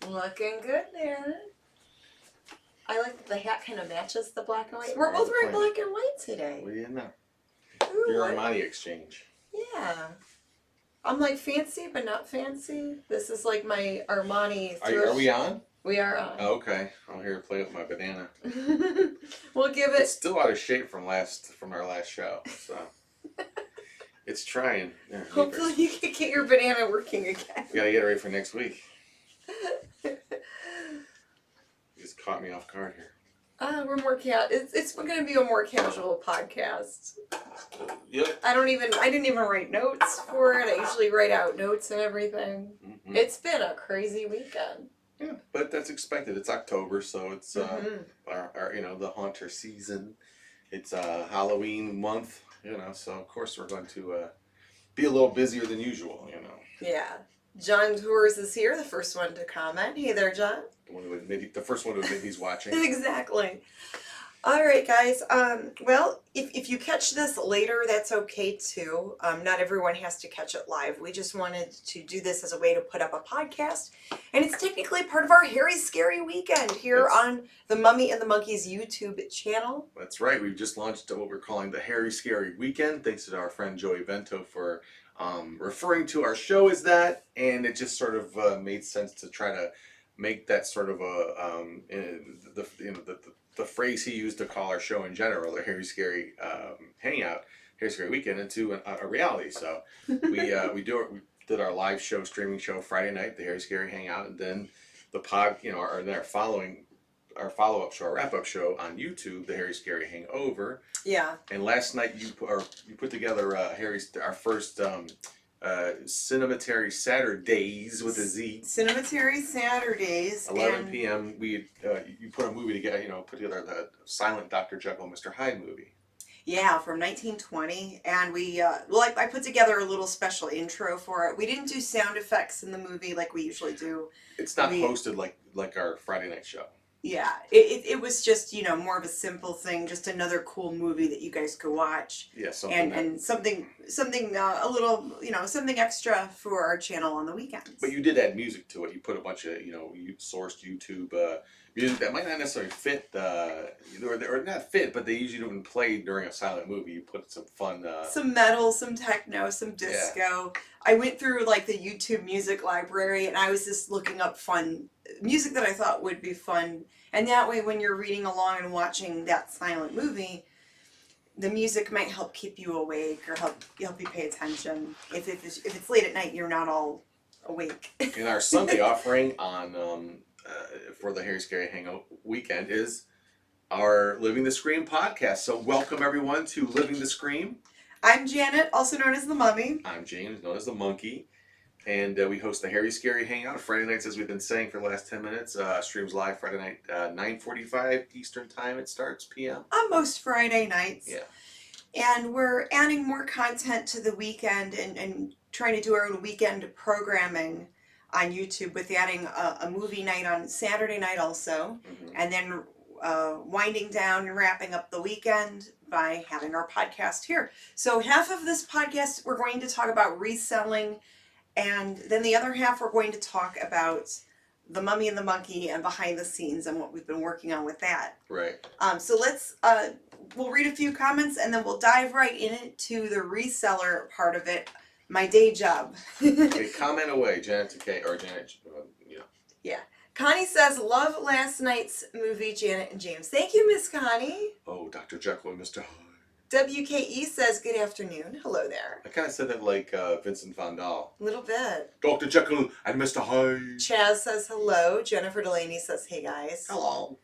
Looking good there. I like that the hat kind of matches the black and white. We're both wearing black and white today. Well, you know. Ooh, Your Armani exchange. Yeah. I'm like fancy, but not fancy. This is like my Armani thrift. Are we on? We are on. Oh, okay. I'm here to play with my banana. We'll give it. It's still out of shape from our last show, so it's trying. Yeah, hopefully you can get your banana working again. We gotta get it ready for next week. You just caught me off guard here. We're more It's going to be a more casual podcast. Yep. I didn't even write notes for it. I usually write out notes and everything. Mm-hmm. It's been a crazy weekend. Yeah, but that's expected. It's October, so it's our the haunter season. It's Halloween month, so of course we're going to be a little busier than usual, Yeah. John Tours is here, the first one to comment. Hey there, John. The first one who maybe he's watching. Exactly. All right, guys. Well, if you catch this later, that's okay too. Not everyone has to catch it live. We just wanted to do this as a way to put up a podcast, and it's technically part of our Hairy Scary Weekend here on the Mummy and the Monkey's YouTube channel. That's right. We've just launched what we're calling the Hairy Scary Weekend. Thanks to our friend Joey Vento for referring to our show as that, and it just sort of made sense to try to make that sort of the phrase he used to call our show in general, the Hairy Scary Hangout, Hairy Scary Weekend, into a reality. So we did our live show, streaming show Friday night, the Hairy Scary Hangout, and then the our follow-up show, our wrap-up show on YouTube, the Hairy Scary Hangover. Yeah. And last night you put together our first Cinematary Saturdays with a Z. Cinematary Saturdays. 11 p.m. You put a movie together. Put together the silent Dr. Jekyll and Mr. Hyde movie. Yeah, from 1920, and I put together a little special intro for it. We didn't do sound effects in the movie like we usually do. It's not hosted like our Friday night show. Yeah, it was just, more of a simple thing, just another cool movie that you guys could watch. Yeah, something a little, something extra for our channel on the weekends. But you did add music to it. You put a bunch of, you sourced YouTube music that might not necessarily fit, or not fit, but they usually don't play during a silent movie. You put some fun... some metal, some techno, some disco. Yeah. I went through, the YouTube music library, and I was just looking up fun music that I thought would be fun. And that way, when you're reading along and watching that silent movie, the music might help keep you awake or help you pay attention. If it's late at night, you're not all awake. And our Sunday offering on for the Hairy Scary Hangout Weekend is our Living the Scream podcast. So welcome everyone to Living the Scream. I'm Janet, also known as the Mummy. I'm James, known as the Monkey. And we host the Hairy Scary Hangout Friday nights, as we've been saying for the last 10 minutes. Streams live Friday night, 9:45 Eastern Time. It starts p.m. On most Friday nights. Yeah. And we're adding more content to the weekend and trying to do our own weekend programming on YouTube with adding a movie night on Saturday night also. Mm-hmm. And then winding down and wrapping up the weekend by having our podcast here. So half of this podcast we're going to talk about reselling, and then the other half we're going to talk about the Mummy and the Monkey and behind the scenes and what we've been working on with that. Right. So let's we'll read a few comments and then we'll dive right into the reseller part of it. My day job. Okay, comment away, Janet Decay, or Janet, Yeah. Connie says, love last night's movie, Janet and James. Thank you, Miss Connie. Oh, Dr. Jekyll and Mr. Hyde. WKE says, good afternoon. Hello there. I kind of said that like Vincent Van Dahl. A little bit. Dr. Jekyll and Mr. Hyde. Chaz says hello. Jennifer Delaney says, hey guys. Hello.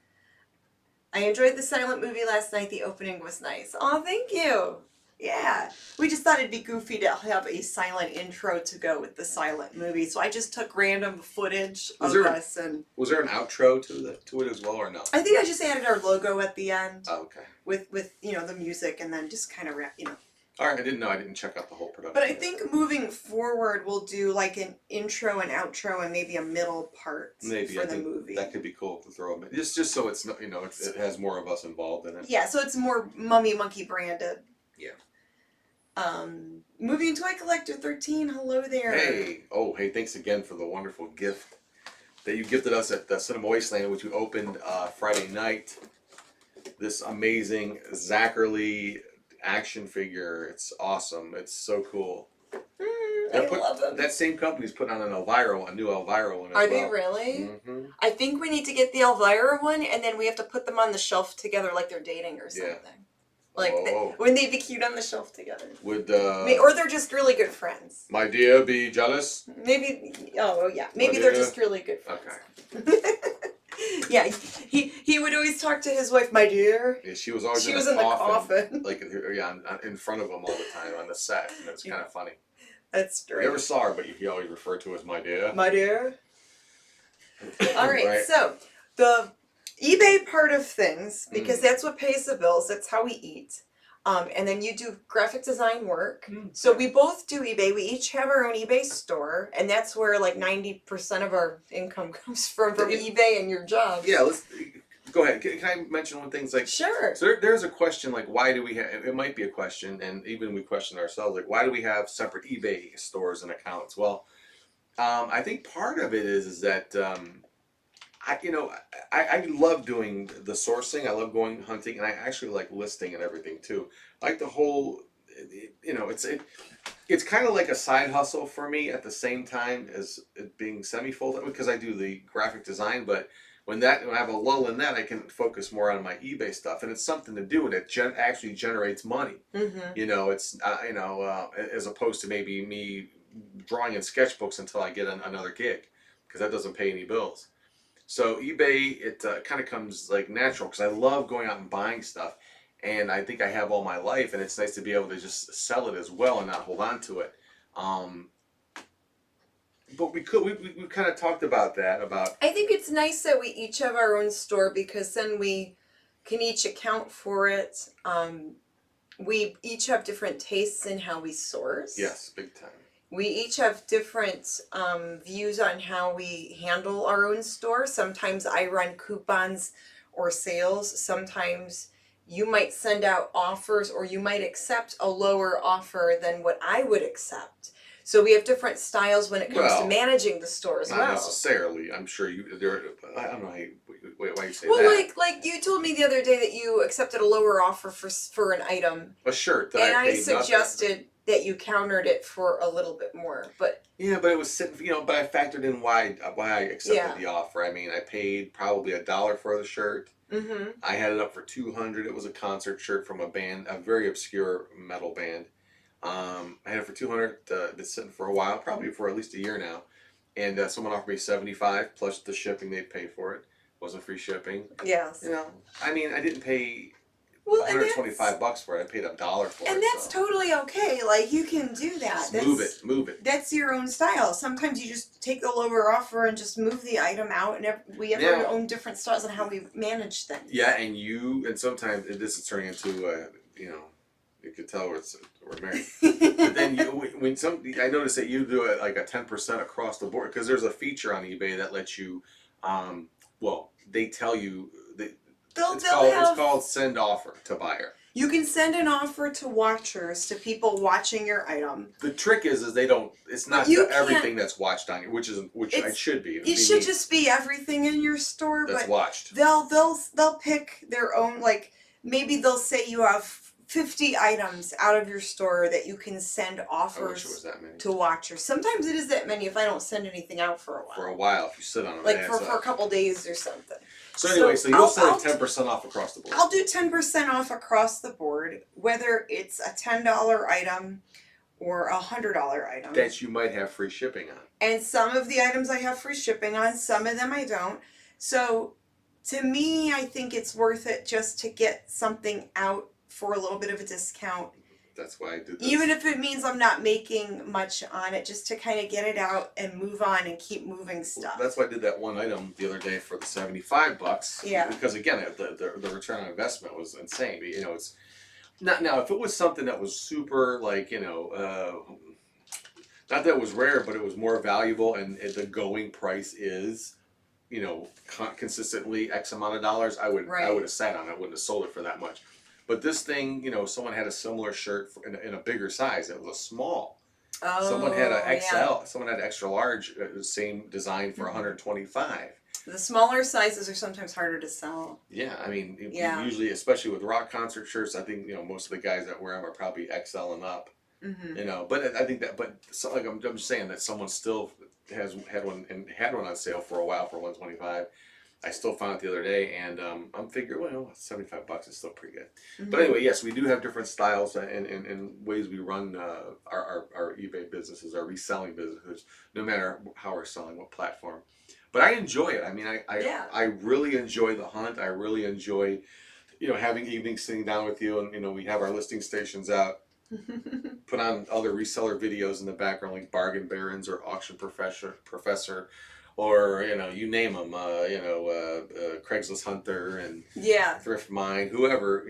I enjoyed the silent movie last night. The opening was nice. Oh, thank you. Yeah. We just thought it'd be goofy to have a silent intro to go with the silent movie. So I just took random footage of us. And was there an outro to it as well, or no? I think I just added our logo at the end. Oh, okay. With the music, and then just kind of All right, I didn't check out the whole production. But I think moving forward, we'll do like an intro and outro and maybe a middle part for the movie. That could be cool to throw in. Just so it's not, it has more of us involved in it. Yeah, so it's more Mummy Monkey branded. Yeah. Movie and Toy Collector 13, hello there. Hey, thanks again for the wonderful gift that you gifted us at the Cinema Wasteland, which we opened Friday night. This amazing Zachary action figure. It's awesome. It's so cool. I love them. That same company's putting on a new Elvira one as well. Are they really? Mm-hmm. I think we need to get the Elvira one, and then we have to put them on the shelf together like they're dating or something. Yeah. Like, wouldn't they be cute on the shelf together? Would or they're just really good friends. My dear be jealous? Maybe, oh yeah, maybe they're just really good friends. Okay. Yeah, he would always talk to his wife, my dear. Yeah, she was always in the coffin. Like, yeah, in front of him all the time on the set, and it's kind of funny. That's great. I never saw her, but he always referred to her as my dear. My dear. All right, so the eBay part of things, because that's what pays the bills, that's how we eat. And then you do graphic design work. So we both do eBay. We each have our own eBay store, and that's where like 90% of our income comes from eBay and your job. Yeah, let's go ahead. Can I mention one thing? Like, sure. So there's a question like, why do we have? It might be a question, and even we question ourselves, like, why do we have separate eBay stores and accounts? Well, I think part of it is that I love doing the sourcing. I love going hunting, and I actually like listing and everything too. I like the whole, it's kind of like a side hustle for me at the same time as it being semi-full-time, because I do the graphic design. But when I have a lull in that, I can focus more on my eBay stuff, and it's something to do, and it actually generates money. Mm-hmm. It's as opposed to maybe me drawing in sketchbooks until I get another gig, because that doesn't pay any bills. So eBay, it kind of comes like natural, because I love going out and buying stuff, and I think I have all my life, and it's nice to be able to just sell it as well and not hold on to it. But we kind of talked about that. I think it's nice that we each have our own store, because then we can each account for it. We each have different tastes in how we source. Yes, big time. We each have different views on how we handle our own store. Sometimes I run coupons or sales. Sometimes you might send out offers, or you might accept a lower offer than what I would accept. So we have different styles when it comes to managing the store as well. Not necessarily. I'm sure I don't know why you say that. Well, like you told me the other day that you accepted a lower offer for an item. A shirt that I suggested that you countered it for a little bit more, but yeah, but it was sitting, but I factored in why I accepted the offer. I mean, I paid probably $1 for the shirt. Mm-hmm. I had it up for $200. It was a concert shirt from a band, a very obscure metal band. I had it for $200. Been sitting for a while, probably for at least a year now, and someone offered me $75 plus the shipping they'd pay for it. Wasn't free shipping. Yes. I mean, I didn't pay $125 for it. I paid $1 for it. And that's totally okay. Like, you can do that. Just move it. That's your own style. Sometimes you just take the lower offer and just move the item out, and we have our own different styles on how we manage things. Yeah, and sometimes this is turning into you could tell we're married. But then I noticed that you do it like a 10% across the board, because there's a feature on eBay that lets you, they tell you it's called send offer to buyer. You can send an offer to watchers, to people watching your item. The trick is it's not everything that's watched on you, which it should be. It should just be everything in your store, that's watched. They'll pick their own, like, maybe they'll say you have 50 items out of your store that you can send offers to watchers. Sometimes it is that many if I don't send anything out for a while. For a while, if you sit on them. Like for a couple days or something. So anyway, so you'll save 10% off across the board. I'll do 10% off across the board, whether it's a $10 item or a $100 item. That you might have free shipping on. And some of the items I have free shipping on, some of them I don't. So to me, I think it's worth it just to get something out for a little bit of a discount. That's why I did this. Even if it means I'm not making much on it, just to kind of get it out and move on and keep moving stuff. That's why I did that one item the other day for the $75. Yeah. Because again, the return on investment was insane. It's not now. If it was something that was super, like, not that it was rare, but it was more valuable, and the going price is, consistently X amount of dollars, I would have sat on it. I wouldn't have sold it for that much. But this thing, someone had a similar shirt in a bigger size. It was a small. Oh, Someone had an yeah. XL. Someone had extra large, same design for Mhm. 125. The smaller sizes are sometimes harder to sell. Yeah, I mean, Yeah. usually, especially with rock concert shirts, I think most of the guys that wear them are probably XL and up. Mm-hmm. But I think that, but so, like I'm just saying that someone still has had one on sale for a while for 125. I still found it the other day, and I'm figuring, well, $75 is still pretty good. Mm-hmm. But anyway, yes, we do have different styles and ways we run our eBay businesses, our reselling businesses, no matter how we're selling, what platform. But I enjoy it. I mean, Yeah. I really enjoy the hunt. I really enjoy, having evenings sitting down with you, and we have our listing stations out. Put on other reseller videos in the background, like Bargain Barons or Auction Professor, or you name them. Craigslist Hunter and Yeah. Thrift Mind, whoever.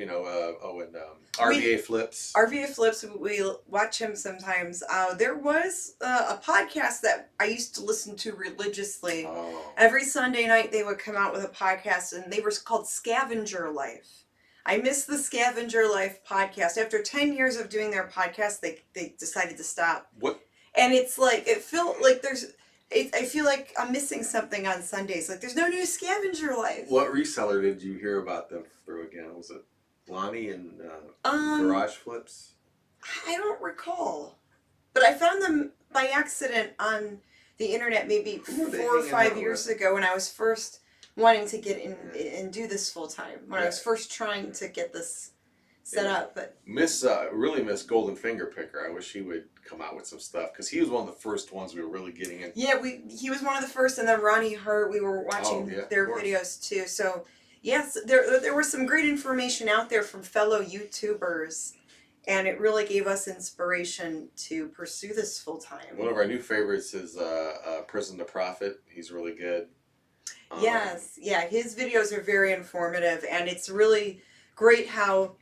RVA Flips. RVA Flips, we watch him sometimes. There was a podcast that I used to listen to religiously. Oh. Every Sunday night they would come out with a podcast, and they were called Scavenger Life. I miss the Scavenger Life podcast. After 10 years of doing their podcast, they decided to stop. What? And it's like, it felt like I feel like I'm missing something on Sundays. Like, there's no new Scavenger Life. What reseller did you hear about them through again? Was it Lonnie and Garage Flips? I don't recall. But I found them by accident on the internet maybe 4 or 5 years ago when I was first wanting to get in and do this full time. When I was first trying to get this set up. But really miss Golden Finger Picker. I wish he would come out with some stuff, because he was one of the first ones we were really getting in. Yeah, he was one of the first, and then Ronnie Hart, we were watching their videos too. So yes, there was some great information out there from fellow YouTubers, and it really gave us inspiration to pursue this full time. One of our new favorites is Prison to Profit. He's really good. Yes, yeah, his videos are very informative, and it's really great how,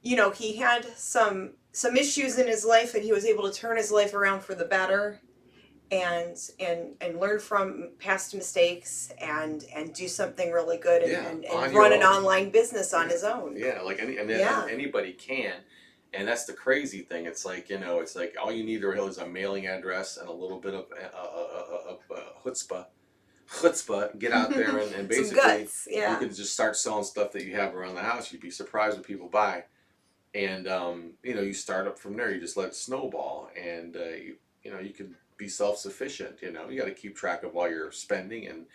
he had some issues in his life, and he was able to turn his life around for the better, and learn from past mistakes, and do something really good, and run an online business on his own. Yeah, like anybody can. And that's the crazy thing. It's like, all you need is a mailing address and a little bit of chutzpah. Get out there and basically guts, yeah. You can just start selling stuff that you have around the house. You'd be surprised what people buy. And you start up from there. You just let it snowball, and you can be self-sufficient. You got to keep track of all your spending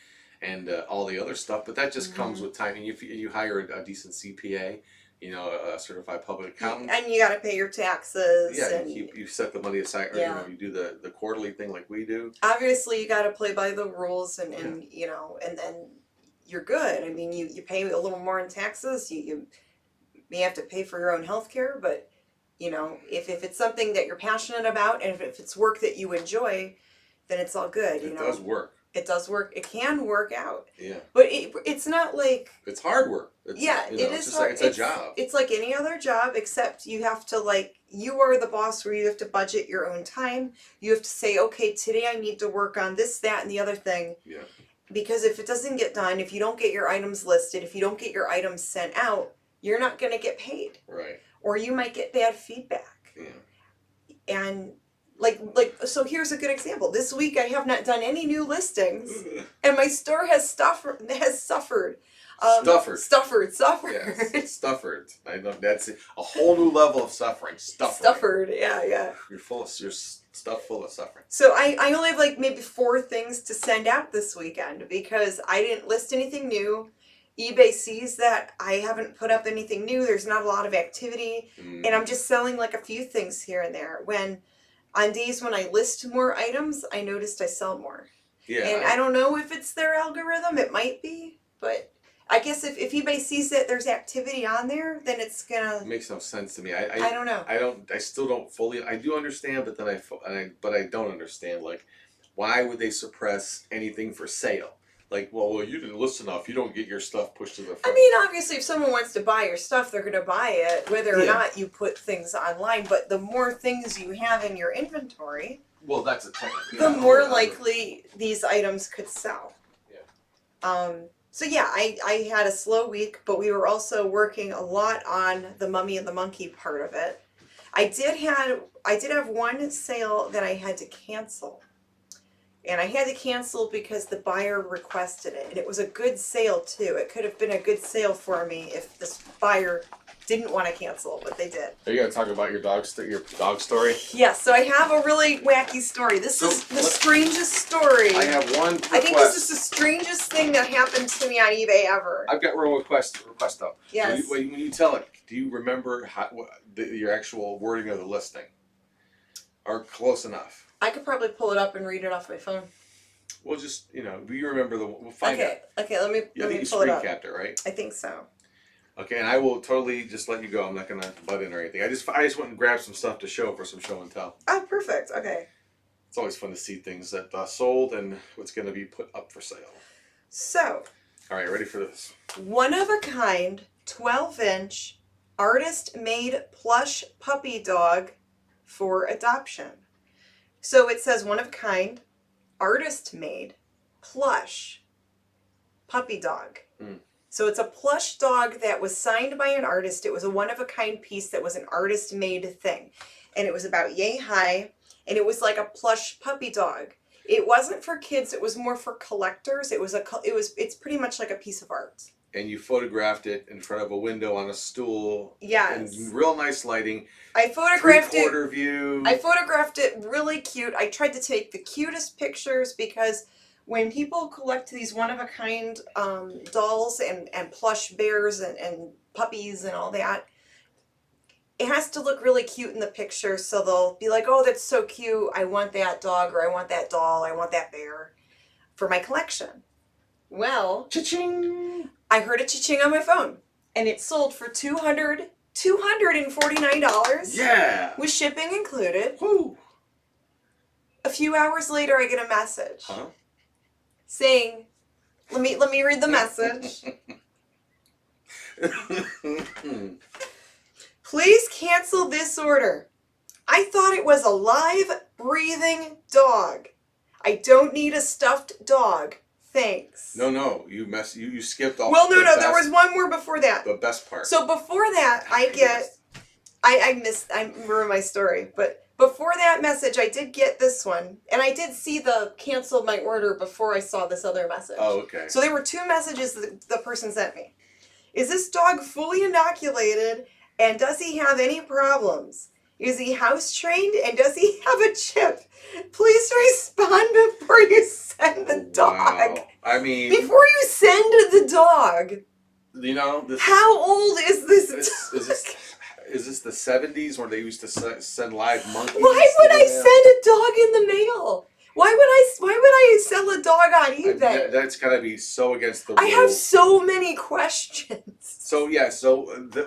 and all the other stuff, but that just comes with time. And if you hire a decent CPA, a certified public accountant, and you got to pay your taxes. Yeah, and you set the money aside, or you do the quarterly thing like we do. Obviously, you got to play by the rules, and then you're good. I mean, you pay a little more in taxes. You may have to pay for your own health care, but if it's something that you're passionate about, and if it's work that you enjoy, then it's all good. It does work. It does work. It can work out. Yeah. But it's not like... It's hard work. It is hard. It's a job. It's like any other job, except you have to, you are the boss, where you have to budget your own time. You have to say, okay, today I need to work on this, that, and the other thing. Yeah. Because if it doesn't get done, if you don't get your items listed, if you don't get your items sent out, you're not going to get paid. Right. Or you might get bad feedback. Yeah. And... so here's a good example. This week I have not done any new listings, and my store has suffered. Suffered. Yes, stuffered. I know that's a whole new level of suffering. Stuffered. Yeah. You're stuffed full of suffering. So I only have maybe 4 things to send out this weekend, because I didn't list anything new. eBay sees that I haven't put up anything new. There's not a lot of activity, and I'm just selling a few things here and there. On days when I list more items, I noticed I sell more. Yeah. And I don't know if it's their algorithm. It might be. But I guess if eBay sees that there's activity on there, then it's going to... It makes no sense to me. I don't know. I still don't fully... I do understand, but then I don't understand. Why would they suppress anything for sale? Well, you didn't list enough. You don't get your stuff pushed to the front. I mean, obviously, if someone wants to buy your stuff, they're going to buy it, whether or not you put things online. But the more things you have in your inventory, well, that's a technique. The more likely these items could sell. Yeah. So yeah, I had a slow week, but we were also working a lot on the Mummy and the Monkey part of it. I did have I did have one sale that I had to cancel. And I had to cancel because the buyer requested it. And it was a good sale too. It could have been a good sale for me if this buyer didn't want to cancel, but they did. Are you gonna talk about your dog story? Yes, so I have a really wacky story. This is the strangest story. I have one request. I think this is the strangest thing that happened to me on eBay ever. I've got one request though. Yes. When you tell it, do you remember your actual wording of the listing? Or close enough? I could probably pull it up and read it off my phone. We'll just, do you remember we'll find out. Okay, let me Yeah, I think you pull it up. screen capped it, right? I think so. Okay, and I will totally just let you go. I'm not gonna butt in or anything. I just went and grabbed some stuff to show for some show and tell. Oh, perfect. Okay. It's always fun to see things that sold and what's gonna be put up for sale. So. All right, ready for this? One of a kind, 12-inch, artist-made plush puppy dog for adoption. So it says one of a kind, artist-made, plush puppy dog. Mm. So it's a plush dog that was signed by an artist. It was a one-of-a-kind piece that was an artist-made thing. And it was about yay high, and it was like a plush puppy dog. It wasn't for kids, it was more for collectors. It's pretty much like a piece of art. And you photographed it in front of a window on a stool. Yes. In real nice lighting. I photographed it. Three-quarter view. I photographed it really cute. I tried to take the cutest pictures because when people collect these one-of-a-kind dolls and plush bears and puppies and all that, it has to look really cute in the picture, so they'll be like, oh, that's so cute. I want that dog, or I want that doll, I want that bear for my collection. Well, Cha-ching! I heard a cha-ching on my phone, and it sold for $249. Yeah! With shipping included. Woo! A few hours later, I get a message saying, let me read the message. Please cancel this order. I thought it was a live, breathing dog. I don't need a stuffed dog. Thanks. No, you skipped off. Well, no, there was one more before that. The best part. So before that, I ruined my story, but before that message, I did get this one, and I did see the cancel my order before I saw this other message. Oh, okay. So there were two messages that the person sent me. Is this dog fully inoculated, and does he have any problems? Is he house trained, and does he have a chip? Please respond before you send the dog. Wow. I mean, before you send the dog. How old is this dog? Is this the 70s where they used to send live monkeys? Why would I send a dog in the mail? Why would I sell a dog on eBay? That's gotta be so against the rules. I have so many questions. So yeah,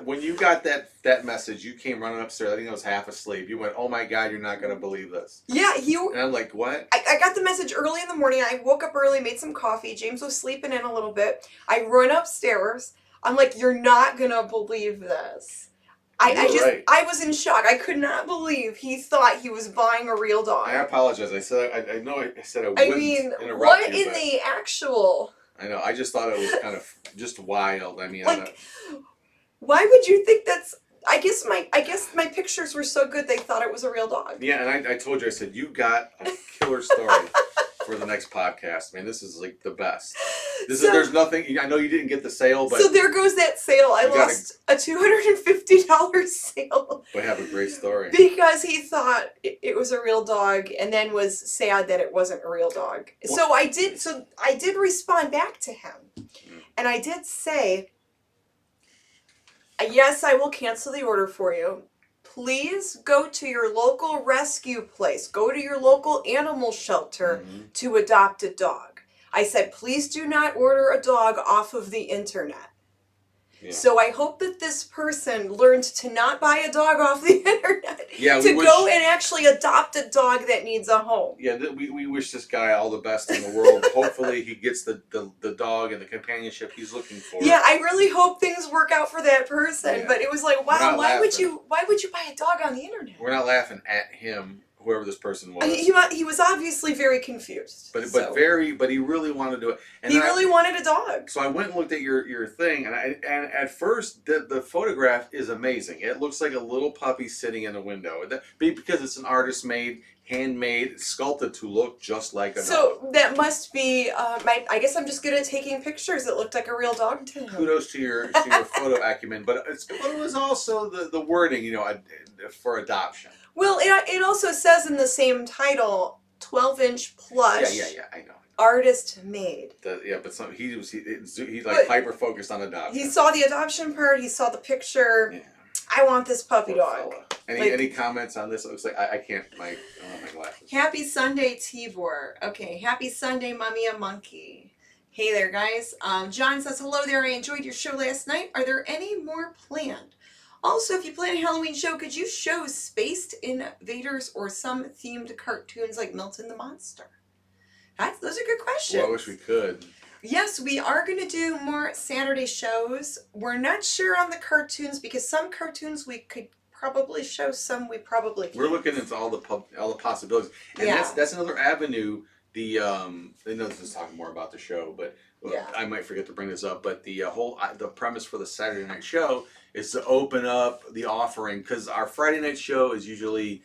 when you got that message, you came running upstairs. I think I was half asleep. You went, "Oh my God, you're not gonna believe this." Yeah, And I'm like, "What?" I got the message early in the morning. I woke up early, made some coffee. James was sleeping in a little bit. I run upstairs. I'm like, "You're not gonna believe this." I was in shock. I could not believe he thought he was buying a real dog. I apologize. I said I wouldn't interrupt what you, in the actual? I know. I just thought it was kind of just wild. I mean, why would you think that's? I guess my pictures were so good they thought it was a real dog. Yeah, and I told you, I said, you got a killer story for the next podcast. Man, this is like the best. There's nothing. I know you didn't get the sale, but so there goes that sale. I lost a $250 sale. But have a great story because he thought it was a real dog, and then was sad that it wasn't a real dog. What? So I did respond back to him, and I did say, yes, I will cancel the order for you. Please go to your local rescue place. Go to your local animal shelter to adopt a dog. I said, please do not order a dog off of the internet. Yeah. So I hope that this person learned to not buy a dog off the internet. Yeah, go and actually adopt a dog that needs a home. Yeah, we wish this guy all the best in the world. Hopefully he gets the dog and the companionship he's looking for. Yeah, I really hope things work out for that person. Yeah. But it was like, wow, why would you buy a dog on the internet? We're not laughing at him. whoever this person was. He was obviously very confused. But he really wanted to do it. And he really wanted a dog. So I went and looked at your thing, and at first the photograph is amazing. It looks like a little puppy sitting in a window, because it's an artist made, handmade, sculpted to look just like a dog. So that must be I guess I'm just good at taking pictures. It looked like a real dog to him. Kudos to your photo acumen, but it was also the wording, for adoption. Well, it also says in the same title, 12-inch plush. Yeah, I know. Artist made. But he like hyper focused on adoption. He saw the adoption part. He saw the picture. Yeah. I want this puppy dog. Any comments on this? It looks like I can't. I don't have my glasses. Happy Sunday, Tibor. Okay, happy Sunday, MummyAndMonkey. Hey there, guys. John says, hello there. I enjoyed your show last night. Are there any more planned? Also, if you plan a Halloween show, could you show Spaced Invaders or some themed cartoons like Milton the Monster? Those are good questions. Well, I wish we could. Yes, we are going to do more Saturday shows. We're not sure on the cartoons because some cartoons we could probably show, some we probably can't. We're looking into all the possibilities, and that's another avenue. I know this is talking more about the show, but I might forget to bring this up. But the premise for the Saturday night show is to open up the offering, because our Friday night show is usually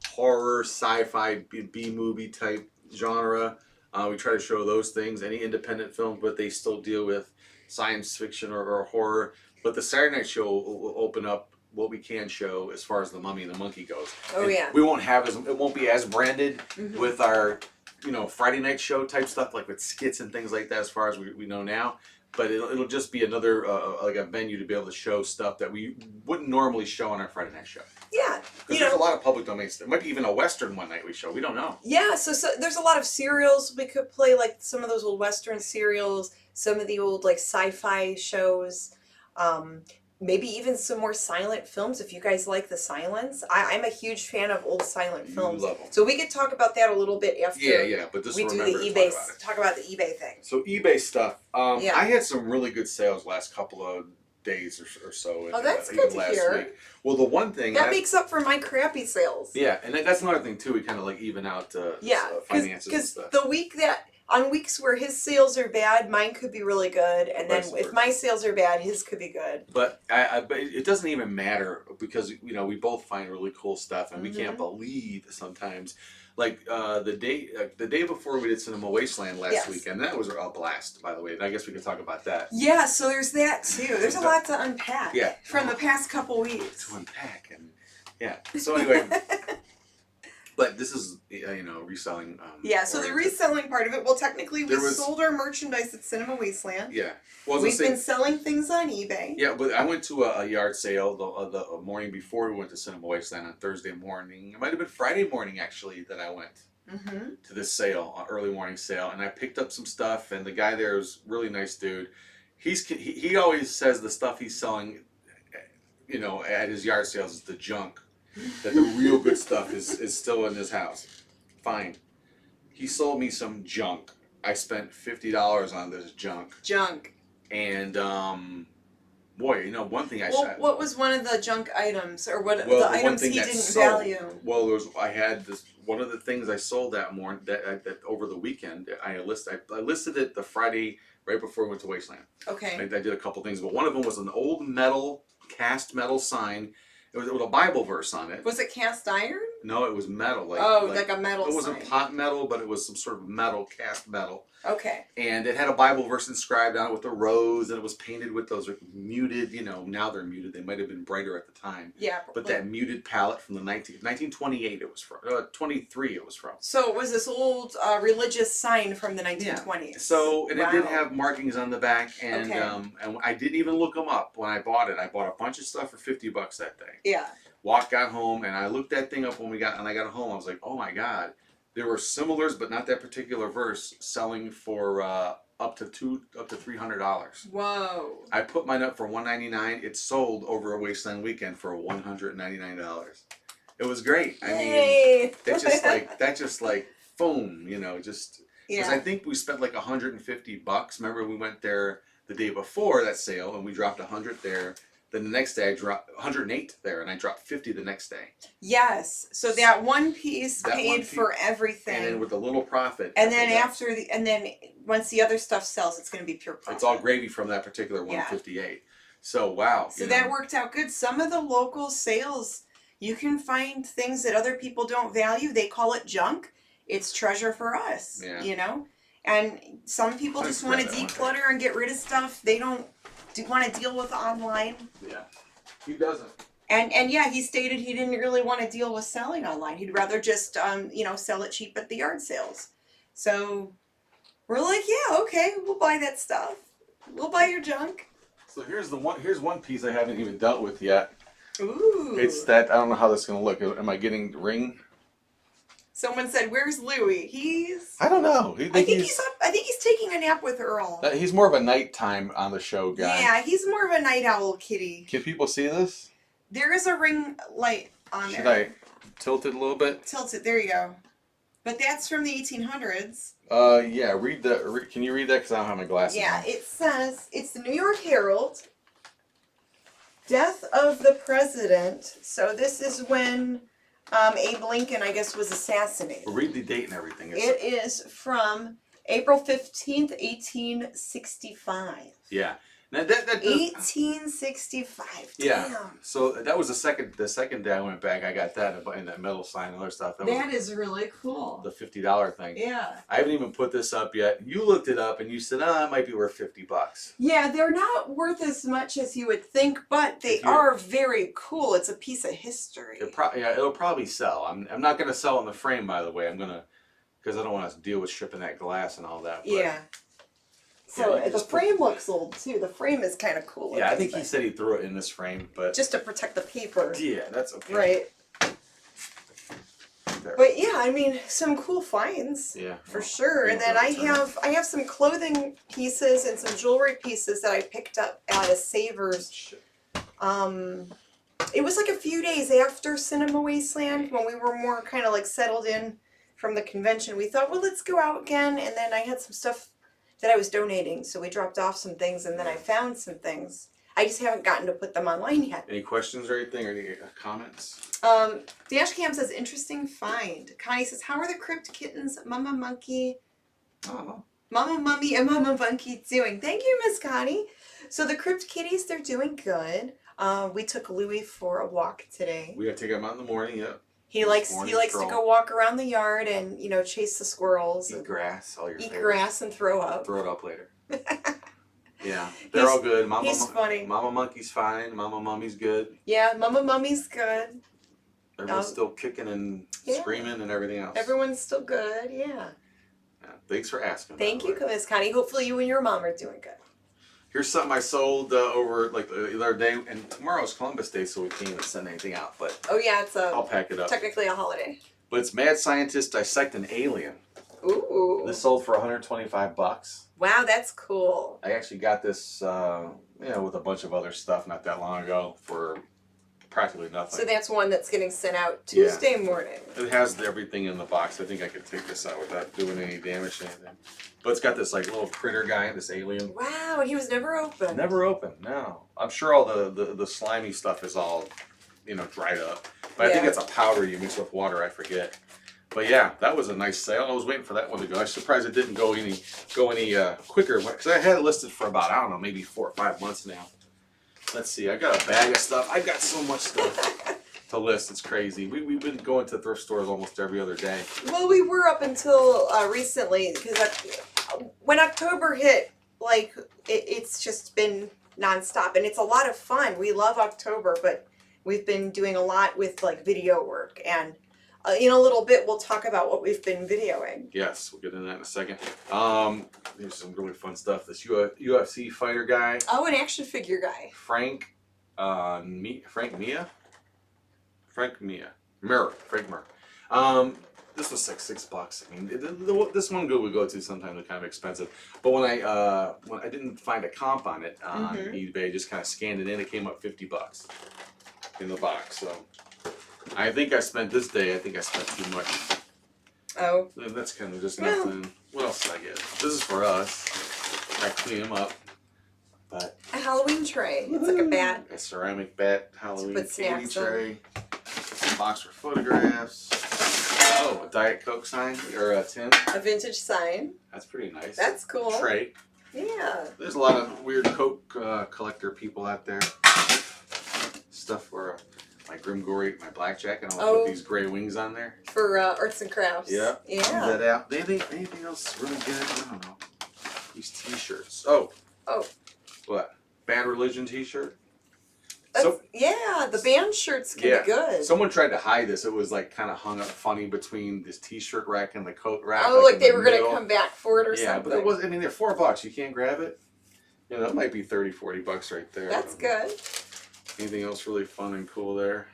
horror, sci-fi, B-movie type genre. We try to show those things, any independent films, but they still deal with science fiction or horror. But the Saturday night show will open up what we can show as far as the Mummy and the Monkey goes. Oh, yeah. We won't have it won't be as branded with our Friday night show type stuff, like with skits and things like that, as far as we know now. But it'll just be another like a venue to be able to show stuff that we wouldn't normally show on our Friday night show. Yeah, because there's a lot of public domain. There might be even a Western one night we show. We don't know. Yeah, so there's a lot of serials we could play, like some of those old Western serials, some of the old like sci-fi shows, maybe even some more silent films if you guys like the silence. I'm a huge fan of old silent films. You love them. So we could talk about that a little bit after. Yeah, but we do the eBay. Talk about the eBay thing. So eBay stuff. I had some really good sales last couple of days or so. Oh, that's good to hear. Week. Well, the one thing that makes up for my crappy sales. Yeah, and that's another thing too. We kind of like even out finances and stuff. Because the week that on weeks where his sales are bad, mine could be really good, and then if my sales are bad, his could be good. But but it doesn't even matter, because we both find really cool stuff, and we can't believe sometimes. Like the day before we did Cinema Wasteland last weekend, that was a blast, by the way. And I guess we could talk about that. Yeah, so there's that too. There's a lot to unpack. From the past couple weeks. To unpack So anyway. But this is, reselling. So the reselling part of it, well, technically we sold our merchandise at Cinema Wasteland. Yeah. We've been selling things on eBay. Yeah, but I went to a yard sale the morning before we went to Cinema Wasteland on Thursday morning. It might have been Friday morning, actually, that I went to this sale, early morning sale. And I picked up some stuff, and the guy there was a really nice dude. He always says the stuff he's selling, at his yard sales is the junk. That the real good stuff is still in his house. Fine. He sold me some junk. I spent $50 on this junk. And boy, one thing what was one of the junk items, or what the items he didn't value? Well, I had this. One of the things I sold that morning, that over the weekend, I listed it the Friday right before we went to Wasteland. Okay. I did a couple things, but one of them was an old cast metal sign. It was a Bible verse on it. Was it cast iron? No, it was metal. Like a metal sign. It wasn't pot metal, but it was some sort of metal, cast metal. Okay. And it had a Bible verse inscribed on it with a rose, and it was painted with those muted, now they're muted. They might have been brighter at the time. Yeah. But that muted palette from the 1928 it was from. 23 it was from. So it was this old religious sign from the 1920s. Yeah. So, and it did have markings on the back, and and I didn't even look them up when I bought it. I bought a bunch of stuff for $50 that day. Yeah. Got home, and I looked that thing up when I got home. I was like, oh my God. There were similars, but not that particular verse, selling for up to $300. Whoa! I put mine up for $199. It sold over a Wasteland weekend for $199. It was great. Yay. I mean, that just like boom, just because I think we spent like $150. Remember, we went there the day before that sale, and we dropped $100 there. Then the next day I dropped 108 there, and I dropped 50 the next day. Yes. So that one piece That paid one piece, for everything. And then with a little profit. And then once the other stuff sells, it's going to be pure profit. It's all gravy from that particular 158. So wow. So that worked out good. Some of the local sales, you can find things that other people don't value. They call it junk. It's treasure for us. Yeah. You know? And some people just want to declutter and get rid of stuff they don't want to deal with online. Yeah. He doesn't. And yeah, he stated he didn't really want to deal with selling online. He'd rather just sell it cheap at the yard sales. So we're like, yeah, okay, we'll buy that stuff. We'll buy your junk. So here's one piece I haven't even dealt with yet. Ooh. It's that, I don't know how this is gonna look. Am I getting ring? Someone said, "Where's Louie?" I don't know. I think he's up. I think he's taking a nap with Earl. He's more of a nighttime on the show guy. Yeah, he's more of a night owl kitty. Can people see this? There is a ring light on there. Should I tilt it a little bit? Tilt it. There you go. But that's from the 1800s. Yeah. Can you read that? Because I don't have my glasses on. Yeah, it says, it's the New York Herald. Death of the President. So this is when Abe Lincoln, I guess, was assassinated. Well, read the date and everything. It is from April 15th, 1865. Yeah. Now, 1865. Yeah. Damn. So that was the second day I went back. I got that and that metal sign and other stuff. That is really cool. The $50 thing. Yeah. I haven't even put this up yet. You looked it up and you said, it might be worth $50. Yeah, they're not worth as much as you would think, but they are very cool. It's a piece of history. It'll probably sell. I'm not going to sell in the frame, by the way. I'm going to, because I don't want to deal with shipping that glass and all that. But yeah. So the frame looks old too. The frame is kind of cool. Yeah, I think he said he threw it in this frame, but just to protect the paper. Yeah, that's okay. Right. There. But yeah, I mean, some cool finds. Yeah. For sure. And then I have some clothing pieces and some jewelry pieces that I picked up at a Savers. It was like a few days after Cinema Wasteland when we were more kind of like settled in from the convention. We thought, well, let's go out again. And then I had some stuff that I was donating, so we dropped off some things, and then I found some things. I just haven't gotten to put them online yet. Any questions or anything, or any comments? Dashcam says, interesting find. Connie says, how are the crypt kittens, Mama Monkey, Mama Mummy, and Mama Monkey doing? Thank you, Miss Connie. So the crypt kitties, they're doing good. We took Louie for a walk today. We gotta take him out in the morning, yep. He likes to go walk around the yard and, chase the squirrels. Eat grass, all your favorites. Eat grass and throw up. Throw it up later. Yeah, they're all good. He's funny. Mama Monkey's fine. Mama Mummy's good. Yeah, Mama Mummy's good. Everyone's still kicking and screaming and everything else. Everyone's still good, yeah. Thanks for asking. Thank you, Miss Connie. Hopefully you and your mom are doing good. Here's something I sold over the other day, and tomorrow's Columbus Day, so we can't even send anything out. But I'll pack it up. Technically a holiday. But it's Mad Scientists Dissect an Alien. Ooh. This sold for $125. Wow, that's cool. I actually got this, with a bunch of other stuff not that long ago for practically nothing. So that's one that's getting sent out Tuesday morning. It has everything in the box. I think I could take this out without doing any damage to anything. But it's got this little critter guy, this alien. Wow, and he was never opened. Never opened, no. I'm sure all the slimy stuff is all, dried up. But I think it's a powder you mix with water, I forget. But yeah, that was a nice sale. I was waiting for that one to go. I was surprised it didn't go any quicker, because I had it listed for about, I don't know, maybe 4 or 5 months now. Let's see, I got a bag of stuff. I've got so much stuff to list. It's crazy. We've been going to thrift stores almost every other day. Well, we were up until recently, because when October hit, it's just been nonstop, and it's a lot of fun. We love October, but we've been doing a lot with video work, and in a little bit we'll talk about what we've been videoing. Yes, we'll get into that in a second. There's some really fun stuff. This UFC fighter guy. Oh, an action figure guy. Frank Mir. This was $6. I mean, this one we go to sometimes is kind of expensive. But when I didn't find a comp on it on eBay, just kind of scanned it in, it came up $50 in the box. So I think I spent too much. Oh. That's kind of just nothing. What else did I get? This is for us. I clean them up. But A Halloween tray. It's like a bat. a ceramic bat Halloween put candy snacks in. tray. Some box for photographs. Oh, a Diet Coke sign or a tin. A vintage sign. That's pretty nice. That's cool. Tray. Yeah. There's a lot of weird Coke collector people out there. Stuff for my Grimm Gorri, my blackjack, and I'll put these gray wings on there. For arts and crafts. Yeah. Yeah. That out. Anything else really good? I don't know. These T-shirts. Oh. What? Bad Religion T-shirt. Yeah, the band shirts can be good. Someone tried to hide this. It was like kind of hung up funny between this T-shirt rack and the coat rack. Oh, like they were going to come back for it or something. Yeah, but it was. I mean, they're $4. You can't grab it. You know, it might be $30-$40 right there. That's good. Anything else really fun and cool there?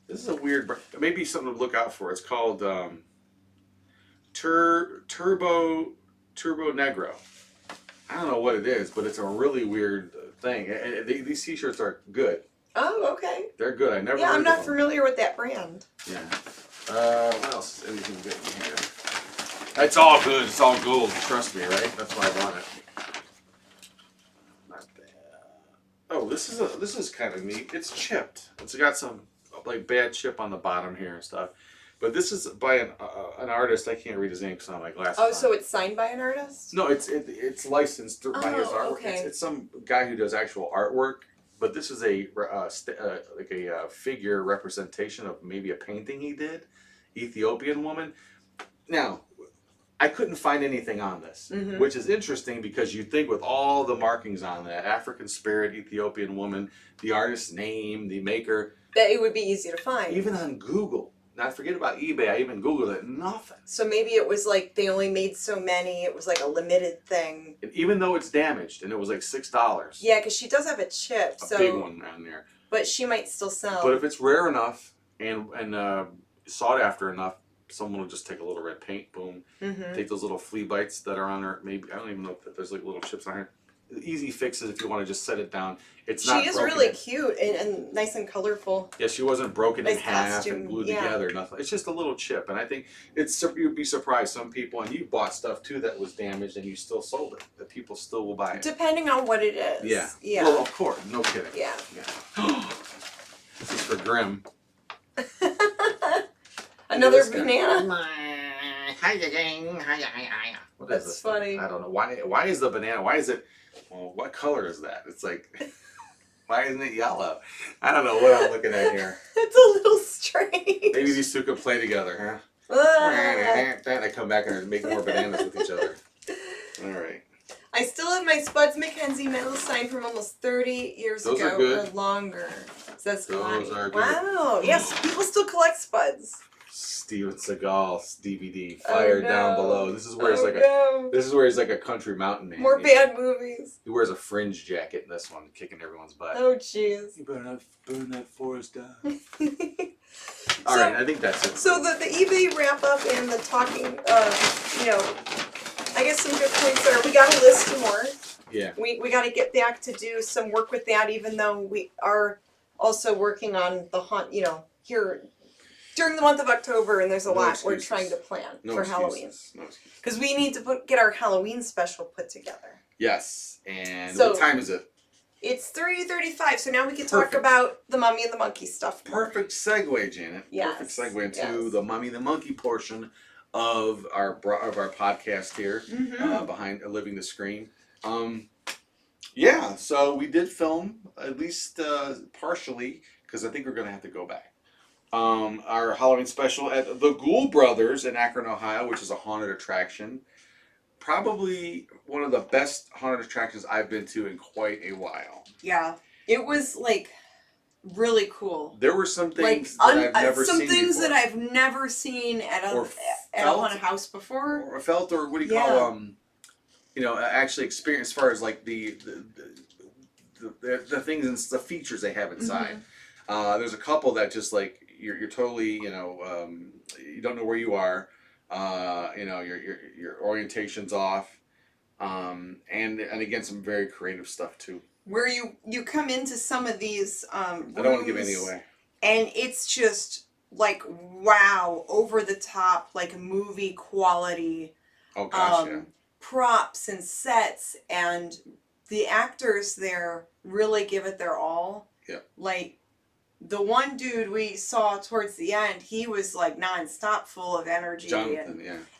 This is a weird, maybe something to look out for. It's called Turbo Negro. I don't know what it is, but it's a really weird thing. And these T-shirts are good. Oh, okay. They're good. I never. Yeah, I'm heard not of them. familiar with that brand. Yeah. What else? Anything good in here? It's all good. It's all gold. Trust me, right? That's why I want it. Not bad. Oh, this is kind of neat. It's chipped. It's got some like bad chip on the bottom here and stuff. But this is by an artist. I can't read his name because I have my glasses on. Oh, so it's signed by an artist? No, it's licensed by his artwork. Okay. It's some guy who does actual artwork. But this is a figure representation of maybe a painting he did, Ethiopian woman. Now, I couldn't find anything on this, which is interesting because you think with all the markings on that, African spirit, Ethiopian woman, the artist's name, the maker, that it would be easy to find. even on Google. Not forget about eBay. I even Googled it. Nothing. So maybe it was like they only made so many. It was like a limited thing. And even though it's damaged, and it was like $6. Yeah, because she does have a chip. A big one on there. But she might still sell. But if it's rare enough and sought after enough, someone will just take a little red paint, boom. Take those little flea bites that are on there. Maybe I don't even know if there's like little chips on here. Easy fixes if you want to just set it down. It's not. She is really cute and nice and colorful. Yeah, she wasn't broken in half costume, and glued together. Nothing. It's just a little chip, and I think you'd be surprised. Some people, and you bought stuff too that was damaged, and you still sold it. That people still will buy it, depending on what it is. Yeah. Yeah. Well, of course, no kidding. Yeah. This is for Grimm. Another banana. What is That's this funny. thing? I don't know why is the banana? Why is it? Well, what color is that? It's like, why isn't it yellow? I don't know what I'm looking at here. It's a little strange. Maybe these two could play together, huh? They come back and make more bananas with each other. All right. I still have my Spuds McKenzie medal signed from almost 30 years Those ago are good. or longer. So that's Those are good. Wow. Yes, people still collect Spuds. Steven Seagal's DVD, Fire Down Below. This is where he's like This is where he's like a country mountain man. More bad movies. He wears a fringe jacket in this one, kicking everyone's butt. Oh jeez. You better not burn that forest down. All right, I think that's it. So the eBay wrap up and the talking I guess some good points there. We got to list some more. Yeah. We got to get back to do some work with that, even though we are also working on the hunt, here during the month of October, and there's a lot we're trying to plan for Halloween. Because we need to get our Halloween special put together. Yes. And what time is it? It's 3:35, so now we can talk about the Mummy and the Monkey stuff. Perfect segue, Janet. Yes. Perfect segue into the Mummy and the Monkey portion of our podcast here, behind Living the Screen. Yeah, so we did film, at least partially, because I think we're going to have to go back. Our Halloween special at the Ghoul Brothers in Akron, Ohio, which is a haunted attraction. Probably one of the best haunted attractions I've been to in quite a while. Yeah. It was like really cool. There were some things that I've never seen Some things before. that I've never seen at a haunted house before. Or felt, or what do you call actually experience as far as like the things and the features they have inside. There's a couple that just like you're totally you don't know where you are. Your orientation's off. And again some very creative stuff too. Where you come into some of these I don't want to give anything away. And it's just like wow, over the top, like movie quality. Oh gosh, yeah. Props and sets and the actors there really give it their all. Yeah. Like, the one dude we saw towards the end, he was like nonstop full of energy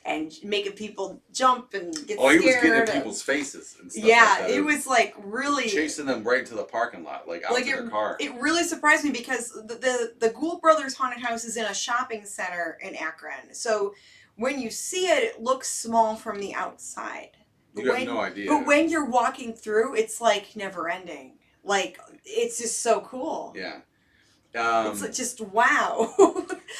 and making people jump and get scared. Oh, he was getting in people's faces and stuff like that. It was like really chasing them right into the parking lot, like out to their car. It really surprised me because the Gould Brothers Haunted House is in a shopping center in Akron. So when you see it, it looks small from the outside. You have no idea. But when you're walking through, it's like never ending. Like, it's just so cool. Yeah. It's just wow.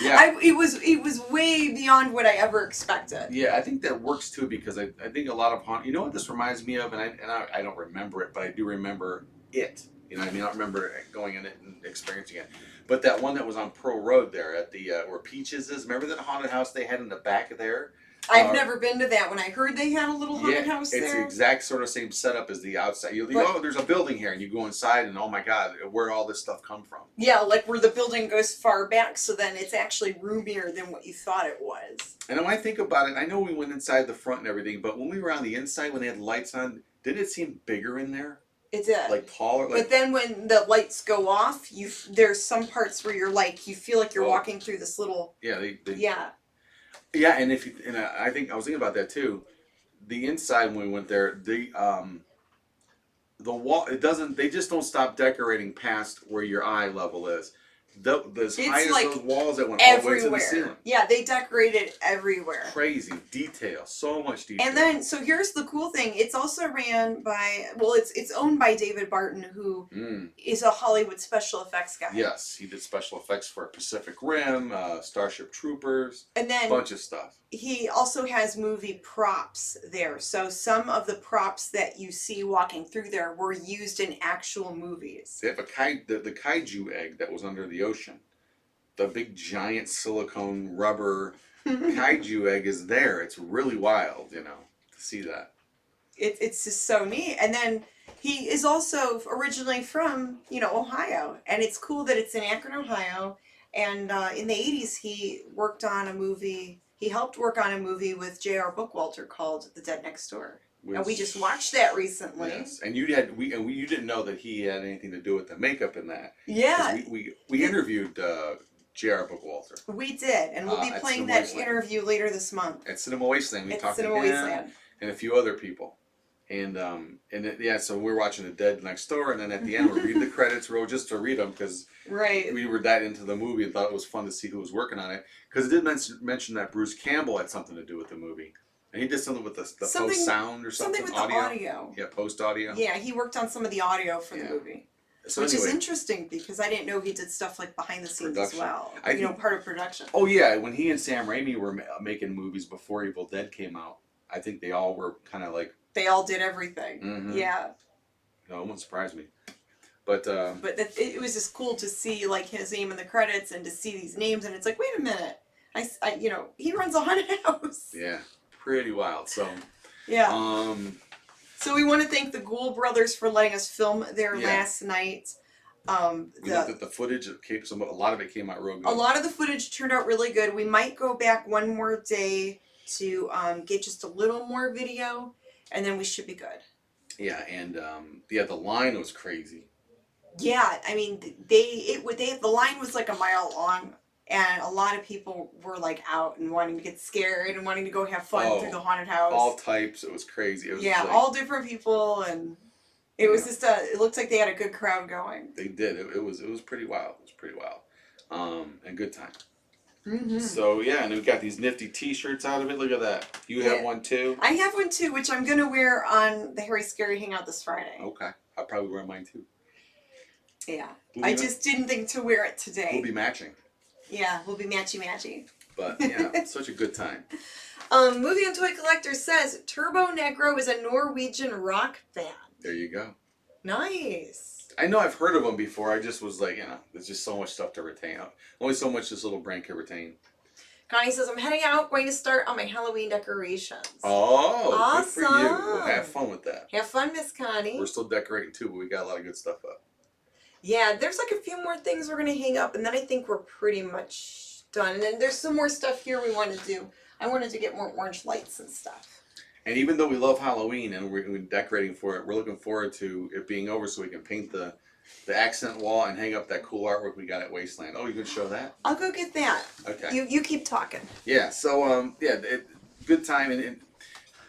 Yeah. It was way beyond what I ever expected. Yeah, I think that works too because I think a lot of you know what this reminds me of, and I don't remember it, but I do remember it. You know what I mean? I don't remember going in it and experiencing it. But that one that was on Pearl Road there at the where Peaches is. Remember that haunted house they had in the back of there? I've never been to that. When I heard they had a little haunted house there. It's the exact sort of same setup as the outside. Oh, there's a building here, and you go inside, and oh my God, where all this stuff come from? Yeah, like where the building goes far back, so then it's actually roomier than what you thought it was. And when I think about it, I know we went inside the front and everything, but when we were on the inside, when they had lights on, didn't it seem bigger in there? It did. Like taller? But then when the lights go off, there's some parts where you're like, you feel like you're walking through this little... Yeah, Yeah. Yeah, and I think I was thinking about that too. The inside when we went there, the wall they just don't stop decorating past where your eye level is. As high as those walls that went all the way to the ceiling. Yeah, they decorated everywhere. Crazy detail, so much detail. And then, so here's the cool thing: it's also ran by, it's owned by David Barton, who is a Hollywood special effects guy. Yes, he did special effects for Pacific Rim, Starship Troopers, and then a bunch of stuff. He also has movie props there, so some of the props that you see walking through there were used in actual movies. They have the kaiju egg that was under the ocean. The big giant silicone rubber kaiju egg is there. It's really wild, to see that. It's just so neat. And then he is also originally from, Ohio, and it's cool that it's in Akron, Ohio. And in the 80s, he worked on a movie. He helped work on a movie with J.R. Bookwalter called The Dead Next Door. And we just watched that recently. Yes, and you didn't know that he had anything to do with the makeup in that. Yeah, we interviewed J.R. Bookwalter. We did, and we'll be playing that interview later this month at Cinema Wasteland. We talked to him and a few other people, so we're watching The Dead Next Door, and then at the end we're reading the credits roll just to read them because we were that into the movie and thought it was fun to see who was working on it because it did mention that Bruce Campbell had something to do with the movie. And he did something with the post sound or something. Something with the audio. Yeah, post audio. Yeah, he worked on some of the audio for the movie. So which is interesting because I didn't know he did stuff like behind the scenes as well. Part of production. Oh yeah, when he and Sam Raimi were making movies before Evil Dead came out, I think they all were kind of like... They all did everything. Mm-hmm. Yeah. No, it wouldn't surprise me. But it was just cool to see like his name in the credits and to see these names and it's like, wait a minute. He runs a haunted house. Yeah. Pretty wild. So yeah. So we want to thank the Gould brothers for letting us film there last night. We looked at the footage. A lot of it came out real good. A lot of the footage turned out really good. We might go back one more day to get just a little more video, and then we should be good. Yeah, and the line was crazy. Yeah, I mean the line was like a mile long. And a lot of people were like out and wanting to get scared and wanting to go have fun through the haunted house. All types. It was crazy. It was all different people, and it was just it looked like they had a good crowd going. They did. It was pretty wild. It was pretty wild. And good time. Mm-hmm. So yeah, and we got these nifty T-shirts out of it. Look at that. You have one too. I have one too, which I'm gonna wear on the Hairy Scary Hangout this Friday. Okay, I'll probably wear mine too. Yeah, I just didn't think to wear it today. We'll be matching. Yeah, we'll be matchy-matchy. But, yeah, such a good time. Movie and Toy Collector says, Turbo Negro is a Norwegian rock band. There you go. Nice. I know I've heard of them before. I just was like, there's just so much stuff to retain. Only so much this little brand can retain. Connie says, I'm heading out, going to start on my Halloween decorations. Oh, awesome. Good for you. We'll have fun with that. Have fun, Miss Connie. We're still decorating too, but we got a lot of good stuff up. Yeah, there's like a few more things we're going to hang up, and then I think we're pretty much done. And then there's some more stuff here we want to do. I wanted to get more orange lights and stuff. And even though we love Halloween and we're decorating for it, we're looking forward to it being over so we can paint the accent wall and hang up that cool artwork we got at Wasteland. Oh, you can show that? I'll go get that. Okay. You keep talking. Yeah. So good time, and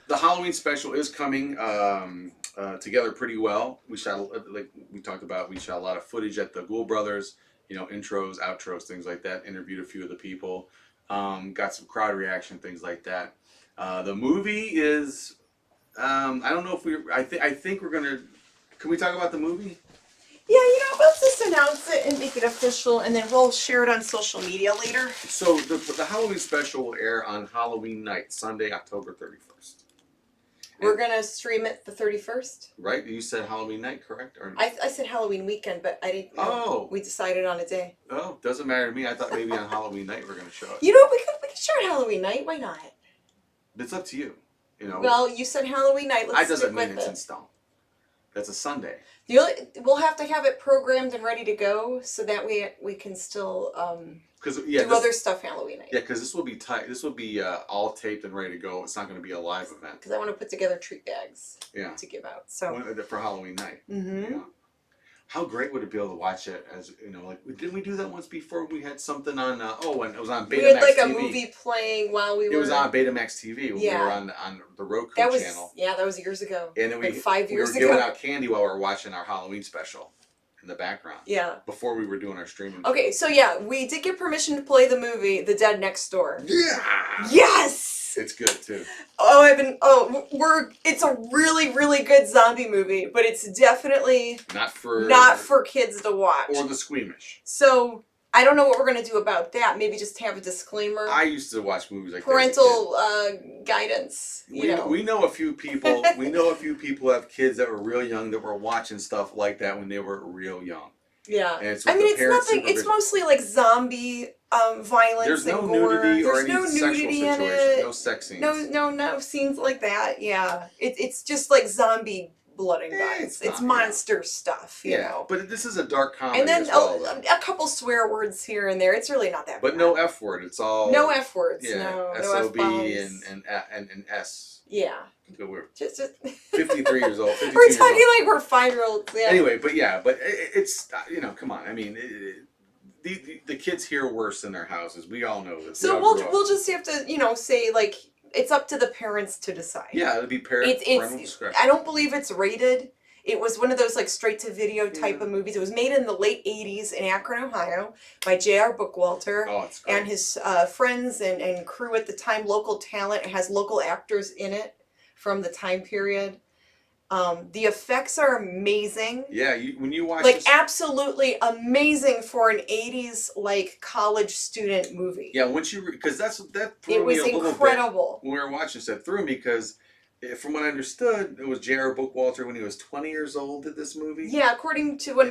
the Halloween special is coming together pretty well. We shot, like we talked about, we shot a lot of footage at the Ghoul Brothers. Intros, outros, things like that. Interviewed a few of the people. Got some crowd reaction, things like that. The movie is, I don't know if I think we're gonna. Can we talk about the movie? Yeah, we'll just announce it and make it official, and then we'll share it on social media later. So the Halloween special will air on Halloween night, Sunday, October 31st. We're gonna stream it the 31st. Right? You said Halloween night, correct? Or I said Halloween weekend, but I didn't know. Oh. We decided on a day. Oh, doesn't matter to me. I thought maybe on Halloween night we're gonna show it. We could show it Halloween night. Why not? It's up to you. Well, you said Halloween night. Let's I doesn't stick mean with it's it. in stone. That's a Sunday. We'll have to have it programmed and ready to go, so that we can still do other stuff Halloween night. Yeah, because this will be tight. This will be all taped and ready to go. It's not going to be a live event. Because I want to put together treat bags. Yeah. To give out. So. For Halloween night. Mm-hmm. Yeah. How great would it be able to watch it as didn't we do that once before? We had something on when it was on Betamax TV. We had like a movie playing while we were. It was on Betamax TV when we were on the Roku channel. Yeah, that was years ago. And then like 5 years ago. We were giving out candy while we were watching our Halloween special in the background. Yeah. Before we were doing our streaming. Okay, so yeah, we did get permission to play the movie The Dead Next Door. Yeah. Yes. It's good too. It's a really, really good zombie movie, but it's definitely not for kids to watch. Or the squeamish. So I don't know what we're gonna do about that. Maybe just have a disclaimer. I used to watch movies like parental guidance. We know a few people. We know a few people who have kids that were real young that were watching stuff like that when they were real young. Yeah. And it's nothing. It's mostly like zombie violence. There's no and gore. nudity or There's any no sexual nudity situation. in it. No sex scenes. No scenes like that. Yeah. It's just like zombie blood and guts. It's monster stuff. You know. But this is a dark comedy. And then as well, a couple swear words here and there. It's really not that bad. But no F word. It's all no F words. Yeah. No SOB F-bombs. and S. Yeah. We're just 53 years old. 52 we're talking years old. like we're 5-year-olds. Yeah. Anyway, but it's come on. I mean, the kids hear worse in their houses. We all know this. So we'll just have to say like it's up to the parents to decide. Yeah, it'll be parental discretion. I don't believe it's rated. It was one of those like straight to video type of movies. It was made in the late 80s in Akron, Ohio by J.R. Bookwalter and his friends and crew at the time, local talent. It has local actors in it from the time period. The effects are amazing. Yeah, when you watch like absolutely amazing for an 80s like college student movie. Yeah, once you because that threw it was me a incredible little bit when we were watching. That threw me because from what I understood, it was J.R. Bookwalter when he was 20 years old did this movie. Yeah, according to what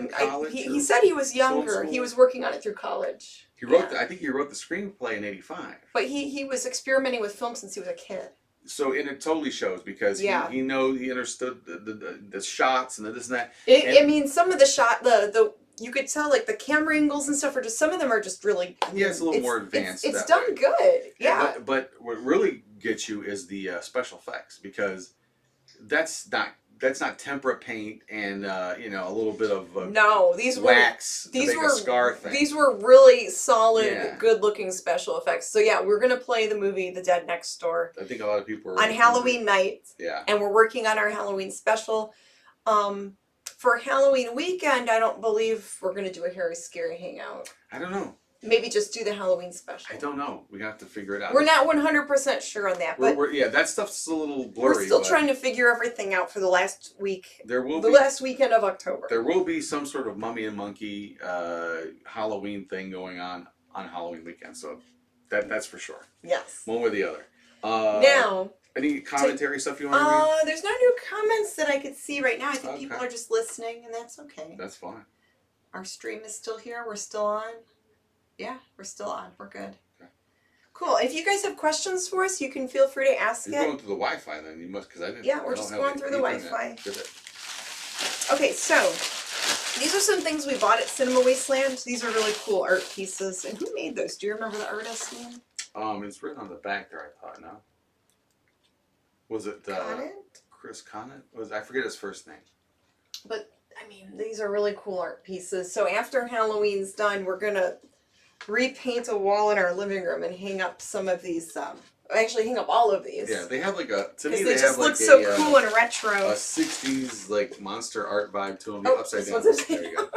he said, he was younger. He was working on it through college. He wrote. I think he wrote the screenplay in '85. But he was experimenting with film since he was a kid. So and it totally shows because he understood the shots and the this and that. I mean, some of the you could tell like the camera angles and stuff are just some of them are just really it's a little more advanced. It's done good. Yeah. But what really gets you is the special effects because that's not tempera paint and a little bit of wax. These were really solid, good-looking special effects. So yeah, we're gonna play the movie The Dead Next Door. I think a lot of people are on Halloween night. Yeah, and we're working on our Halloween special. For Halloween weekend, I don't believe we're gonna do a Hairy Scary Hangout. I don't know. Maybe just do the Halloween special. I don't know. We have to figure it out. We're not 100% sure on that, but that stuff's a little blurry. We're still trying to figure everything out for the last week. Last weekend of October. There will be some sort of Mummy and Monkey Halloween thing going on Halloween weekend. So that's for sure. Yes. One way or the other. Now. Any commentary stuff you want to read? There's no new comments that I could see right now. I think people are just listening, and that's okay. That's fine. Our stream is still here. We're still on. Yeah, we're still on. We're good. Okay. Cool. If you guys have questions for us, you can feel free to ask You're going through the Wi-Fi then. You must, because I didn't. Yeah, we're just going through the Wi-Fi. Good. Okay, so these are some things we bought at Cinema Wasteland. These are really cool art pieces. And who made those? Do you remember the artist's name? It's written on the back there, I thought, no? Was it Conant? Chris Conant? I forget his first name. But I mean, these are really cool art pieces. So after Halloween's done, we're gonna repaint a wall in our living room and hang up some of these. Actually, hang up all of these. Yeah, they have like a. To me, Because they they have just like look so cool and retro. a '60s like monster art vibe to them. Oh, Upside this down. one's There you go.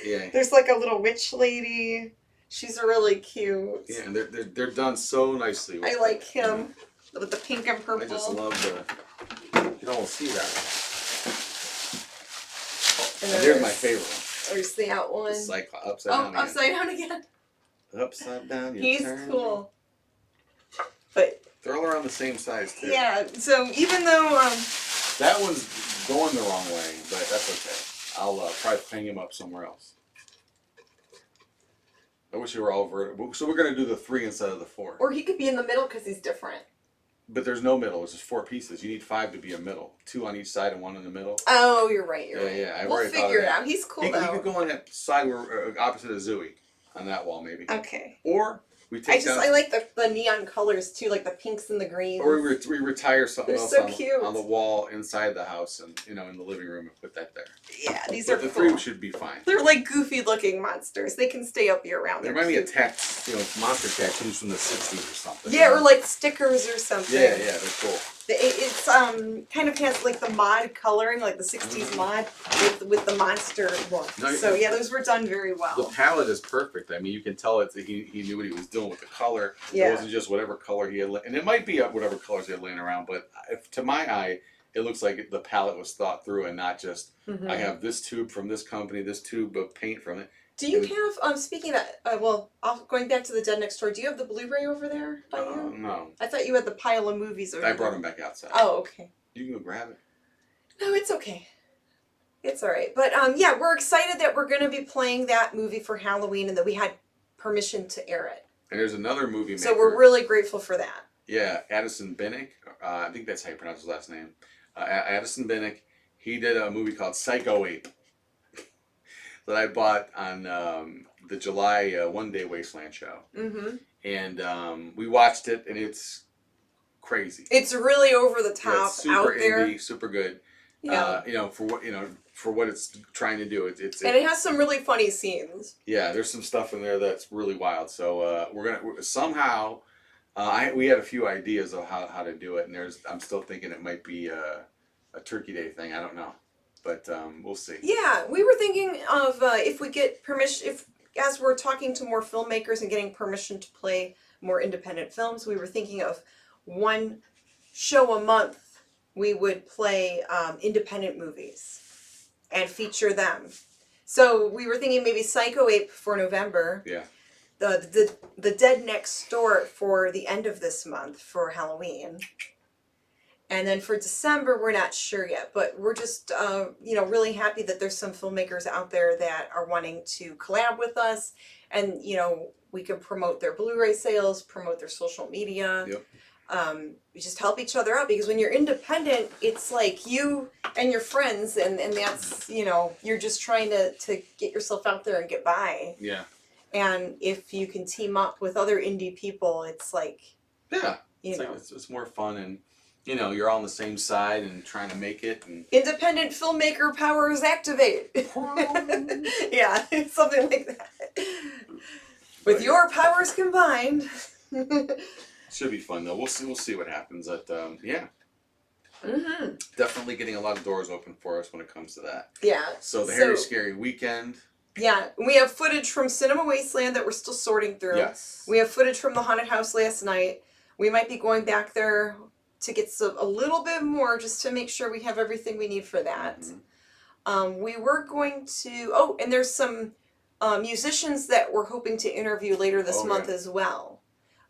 Yeah. There's like a little witch lady. She's really cute. Yeah, and they're done so nicely. I like him with the pink and purple. I just love the. You can almost see that. And here's my favorite one. There's the out one. It's like upside down. Oh, upside down again. Upside down. He's cool. But they're all around the same size too. yeah, so even though that one's going the wrong way, but that's okay. I'll probably hang him up somewhere else. I wish they were all vertical. So we're gonna do the 3 instead of the 4. or he could be in the middle because he's different. But there's no middle. It's just 4 pieces. You need 5 to be a middle. 2 on each side and 1 in the middle. Oh, you're right. You're right. Yeah. We'll figure it out. He's cool He though. could go on that side where opposite of Zooey, on that wall maybe. Okay. Or we take down. I like the neon colors too, like the pinks and the greens. Or we retire something They're else so on, cute. on the wall inside the house and in the living room and put that there. Yeah, these But are the cool. 3 should be fine. They're like goofy looking monsters. They can stay up year round. There might be a monster tattoos from the 60s or something. Yeah, or like stickers or something. Yeah, they're cool. It's kind of has like the mod coloring, like the 60s mod with the monster look. No, so yeah, those were done very The well. palette is perfect. I mean, you can tell he knew what he was doing with the color. Yeah. It wasn't just whatever color he had, and it might be whatever colors he had laying around. But to my eye, it looks like the palette was thought through and not just I have this tube from this company, this tube of paint from it. Do you have speaking of that? Going back to the Dead Next Door. Do you have the Blu-ray over there by you? No, I thought you had the pile of movies over I there. brought them back outside. Oh, okay. You can go grab it. No, it's okay. It's all right. But yeah, we're excited that we're going to be playing that movie for Halloween and that we had permission to air it. And there's another movie maker. So we're really grateful for that. Yeah, Addison Binnick. I think that's how you pronounce his last name. Addison Binnick. He did a movie called Psycho Ape that I bought on the July One Day Wasteland show. Mm-hmm. And we watched it, and it's crazy. It's really over the top, it's super out there. indie, super good. Yeah. For what it's trying to do, and it has some really funny scenes. Yeah, there's some stuff in there that's really wild. So we're somehow. We had a few ideas of how to do it, and I'm still thinking it might be a Turkey Day thing. I don't know, but we'll see. Yeah, we were thinking of if we get permission, as we're talking to more filmmakers and getting permission to play more independent films, we were thinking of one show a month. We would play independent movies and feature them. So we were thinking maybe Psycho Ape for November. Yeah. The Dead Next Door for the end of this month for Halloween. And then for December, we're not sure yet, but we're just, really happy that there's some filmmakers out there that are wanting to collab with us. And, we can promote their Blu-ray sales, promote their social media. Yep. We just help each other out because when you're independent, it's like you and your friends and that's, you're just trying to get yourself out there and get by. Yeah. And if you can team up with other indie people, it's like, yeah, it's more fun and, you're all on the same side and trying to make it. And independent filmmaker powers activate. Yeah, something like that. With your powers combined. Should be fun though. We'll see what happens. But yeah. Mm-hmm. Definitely getting a lot of doors open for us when it comes to that. Yeah. So the Hairy Scary Weekend. Yeah, we have footage from Cinema Wasteland that we're still sorting through. Yes. We have footage from the haunted house last night. We might be going back there to get a little bit more just to make sure we have everything we need for that. Mm-hmm. We were going to... and there's some musicians that we're hoping to interview later this month as well.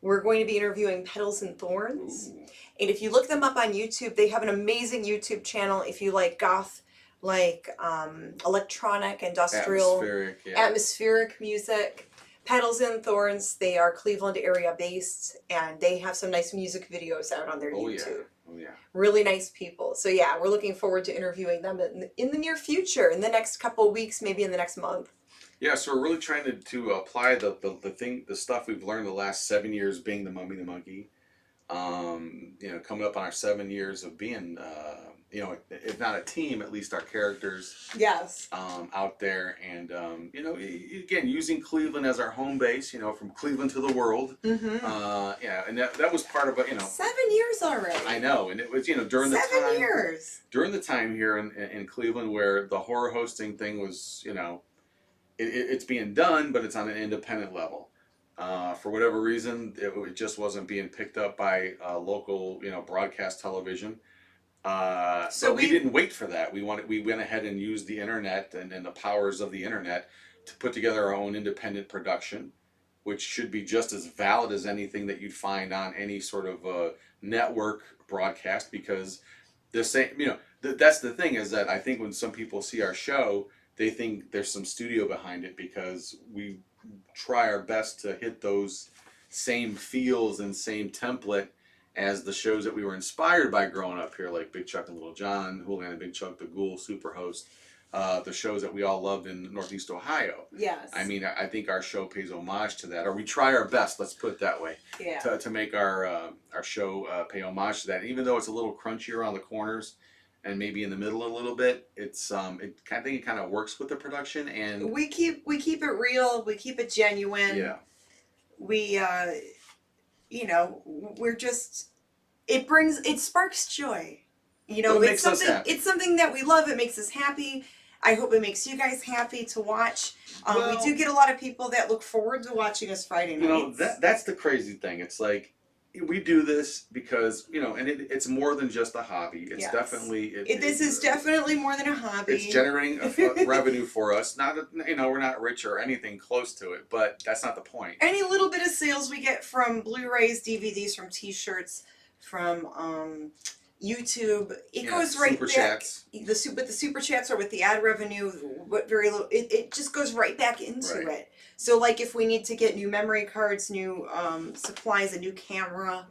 We're going to be interviewing Petals and Thorns. Ooh. And if you look them up on YouTube, they have an amazing YouTube channel if you like goth, like electronic, industrial, atmospheric music. Petals and Thorns, they are Cleveland area based, and they have some nice music videos out on their YouTube. Oh yeah. Really nice people. So yeah, we're looking forward to interviewing them in the near future, in the next couple of weeks, maybe in the next month. Yeah, so we're really trying to apply the stuff we've learned the last 7 years being the Mummy and the Monkey You know, coming up on our 7 years of being, you know, if not a team, at least our characters Yes. out there. And, you know, again, using Cleveland as our home base, you know, from Cleveland to the world. Yeah, and that was part of it, you know. 7 years already. I know, and it was, you know, during the time. 7 years. During the time here in Cleveland where the horror hosting thing was, you know, it's being done, but it's on an independent level. For whatever reason, it just wasn't being picked up by local, you know, broadcast television. So we didn't wait for that. We went ahead and used the internet and the powers of the internet to put together our own independent production, which should be just as valid as anything that you'd find on any sort of network broadcast. Because the same, you know, that's the thing, is that I think when some people see our show, they think there's some studio behind it, because we try our best to hit those same feels and same template as the shows that we were inspired by growing up here, like Big Chuck and Little John, Hooligan and Big Chuck, The Ghoul, Superhost, the shows that we all loved in Northeast Ohio. Yes. I mean, I think our show pays homage to that, or we try our best, let's put it that way, to make our show pay homage to that. And even though it's a little crunchier around the corners and maybe in the middle a little bit, it's I think it kind of works with the production, and we keep it real, we keep it genuine. Yeah. We you know, we're just, it sparks joy. You know, It makes us happy. It's something that we love. It makes us happy. I hope it makes you guys happy to watch. Well, we do get a lot of people that look forward to watching us Friday nights. You know, that's the crazy thing. It's like, we do this because, you know, and it's more than just a hobby. It's definitely... This is definitely more than a hobby. It's generating revenue for us. Not, you know, we're not rich or anything close to it, but that's not the point. Any little bit of sales we get from Blu-rays, DVDs, from T-shirts, from YouTube, it goes right super back. Chats. With the super chats or with the ad revenue, what very little, it just goes right back into it. So like if we need to get new memory cards, new supplies, a new camera,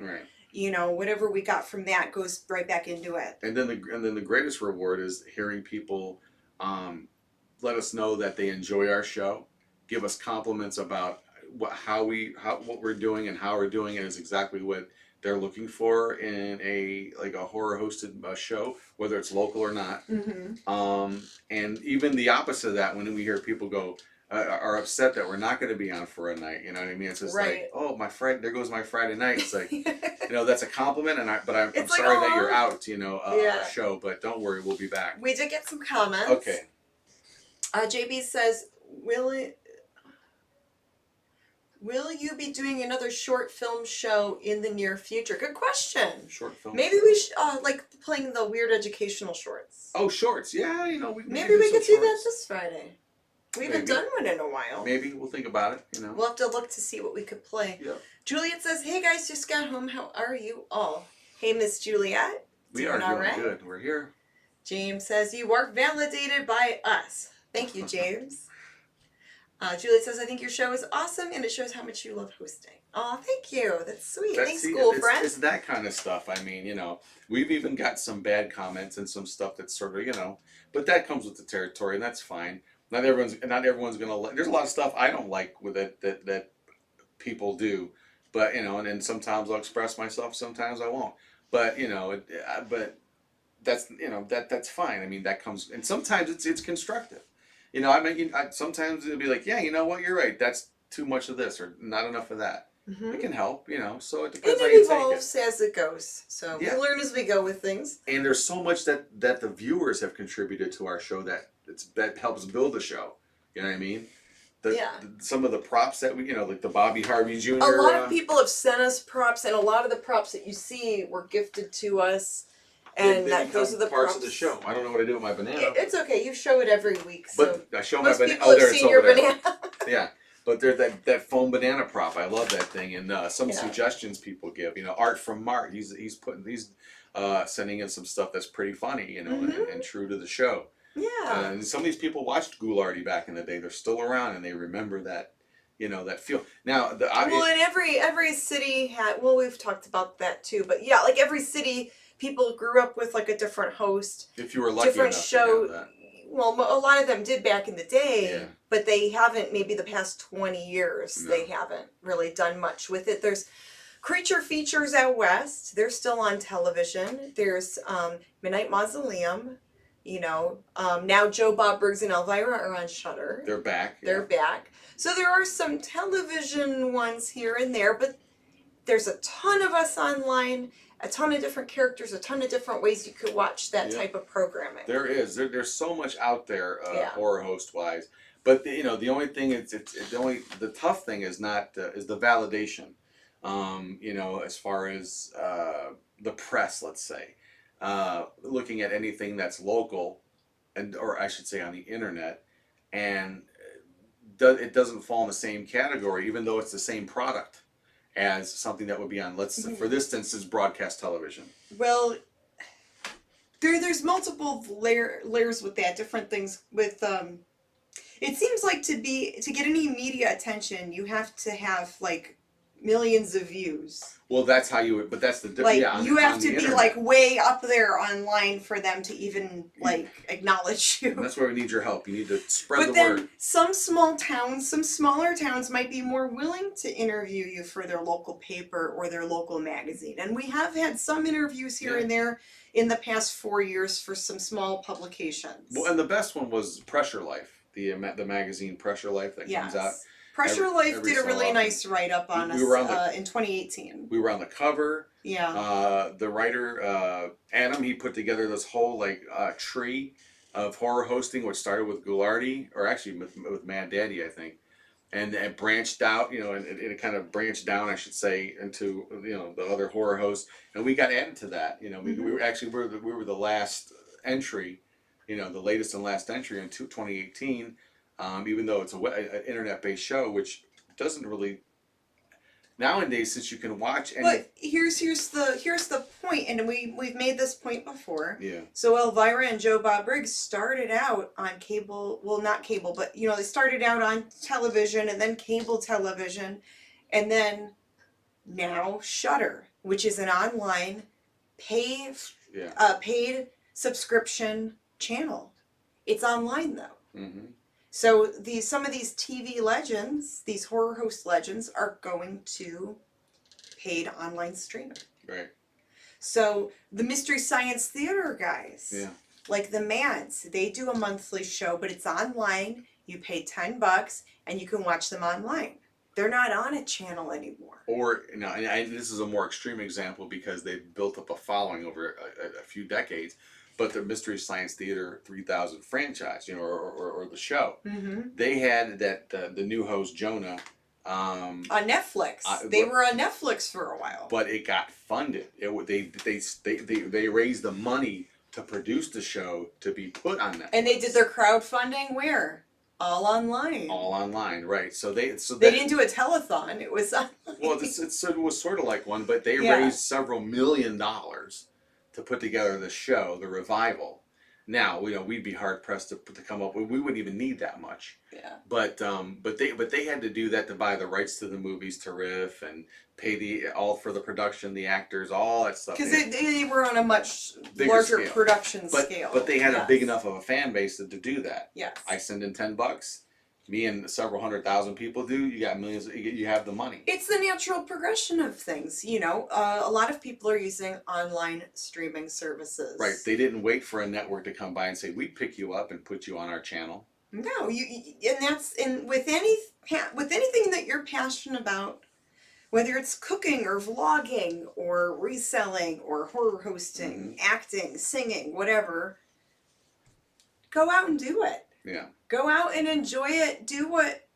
you know, whatever we got from that goes right back into it. And then the greatest reward is hearing people let us know that they enjoy our show, give us compliments about what we're doing and how we're doing it is exactly what they're looking for in a horror hosted show, whether it's local or not. And even the opposite of that, when we hear people go are upset that we're not going to be on for a night, you know what I mean? It's just like, oh, there goes my Friday night. It's like, you know, that's a compliment, but I'm like, sorry that you're out, you know, a show, but don't worry, we'll be back. We did get some comments. Okay. JB says, will you be doing another short film show in the near future? Good question. Short film. Maybe we should like playing the weird educational shorts. Oh, shorts. Yeah, you know, maybe we could do that this Friday. We haven't done one in a while. Maybe we'll think about it. You know, we'll have to look to see what we could play. Yeah. Juliet says, "Hey guys, just got home. How are you all?" Hey, Miss Juliet. We are doing good. We're here. James says, "You are validated by us." Thank you, James. Juliet says, "I think your show is awesome, and it shows how much you love hosting." Oh, thank you. That's sweet. Thanks, school friend. It's that kind of stuff. I mean, you know, we've even got some bad comments and some stuff that's sort of, you know, but that comes with the territory, and that's fine. Not everyone's gonna like. There's a lot of stuff I don't like with it that people do, but you know, and then sometimes I'll express myself, sometimes I won't. But you know, but that's, you know, that's fine. I mean, that comes, and sometimes it's constructive. You know, I mean, sometimes it'll be like, yeah, you know what, you're right. That's too much of this or not enough of that. It can help, you know. So it depends how you take it. And it evolves as it goes. So we learn as we go with things. And there's so much that the viewers have contributed to our show that helps build the show. You know what I mean? Some of the props that we, you know, like the Bobby Harvey Jr. A lot of people have sent us props, and a lot of the props that you see were gifted to us. And those are the parts of the show. I don't know what I do with my banana. It's okay. You show it every week. So but I show my banana. Oh, there it's over there. Banana. Yeah. But there's that foam banana prop. I love that thing. And some suggestions people give. You know, Art from Mart. He's sending in some stuff that's pretty funny, you know, and true to the show. Yeah. And some of these people watched Ghoulardi back in the day. They're still around and they remember that, you know, that feel. Now, and every city had. Well, we've talked about that too. But yeah, like every city, people grew up with like a different host. If you were lucky enough to have that. Well, a lot of them did back in the day, but they haven't, maybe the past 20 years, they haven't really done much with it. There's Creature Features out west, they're still on television. There's Midnight Mausoleum, now Joe Bob Briggs and Elvira are on Shudder. They're back. They're back. So there are some television ones here and there, but there's a ton of us online, a ton of different characters, a ton of different ways you could watch that type of programming. There is. There's so much out there, horror host wise. But the only thing the tough thing is not is the validation. As far as the press, let's say, looking at anything that's local, or I should say on the internet, and it doesn't fall in the same category, even though it's the same product as something that would be on, for this instance, broadcast television. Well, there's multiple layers with that, different things with it seems like to get any media attention, you have to have like millions of views. Well, that's how you would, but that's the difference. You have to be internet. Like way up there online for them to even like acknowledge you. And that's where we need your help. You need to spread the word. But then some smaller towns might be more willing to interview you for their local paper or their local magazine. And we have had some interviews here and there in the past 4 years for some small publications. Well, and the best one was Pressure Life, the magazine Pressure Life that comes out. Pressure Life did a really nice write-up on us in 2018. We were on the cover. Yeah. The writer, Adam, he put together this whole tree of horror hosting, which started with Goulardi, or actually with Mad Daddy, I think. And it branched out, and it kind of branched down, I should say, into, the other horror hosts. And we got added to that. We were the last entry, the latest and last entry in 2018. Even though it's an internet-based show, which doesn't really nowadays, since you can watch. But here's the point, and we've made this point before. Yeah. So Elvira and Joe Bob Briggs started out on cable, well, not cable, but they started out on television and then cable television, and then now Shudder, which is an online paid subscription channel. It's online though. Mm-hmm. So some of these TV legends, these horror host legends, are going to paid online streaming. Right. So the Mystery Science Theater guys, like the Mads, they do a monthly show, but it's online. You pay $10 and you can watch them online. They're not on a channel anymore. Or this is a more extreme example because they've built up a following over a few decades. But the Mystery Science Theater 3000 franchise, or the show, they had the new host Jonah on Netflix. They were on Netflix for a while, but it got funded. They raised the money to produce the show to be put on Netflix. And they did their crowdfunding where? All online. All online, right? So they didn't do a telethon. It was online. Well, it was sort of like one, but they raised several $1 million to put together the show, the revival. Now, we'd be hard pressed to come up with. We wouldn't even need that much. Yeah. But they had to do that to buy the rights to the movies to riff and pay all for the production, the actors, all that stuff. Because they were on a much bigger larger scale. production scale. But they had a big enough of a fan base to do that. Yes. I send in $10. Me and several 100,000 people do. You got millions. You have the money. It's the natural progression of things. A lot of people are using online streaming services. Right. They didn't wait for a network to come by and say, "We'd pick you up and put you on our channel." No, with anything that you're passionate about, whether it's cooking or vlogging or reselling or horror hosting, acting, singing, whatever, go out and do it. Yeah. Go out and enjoy it. Do what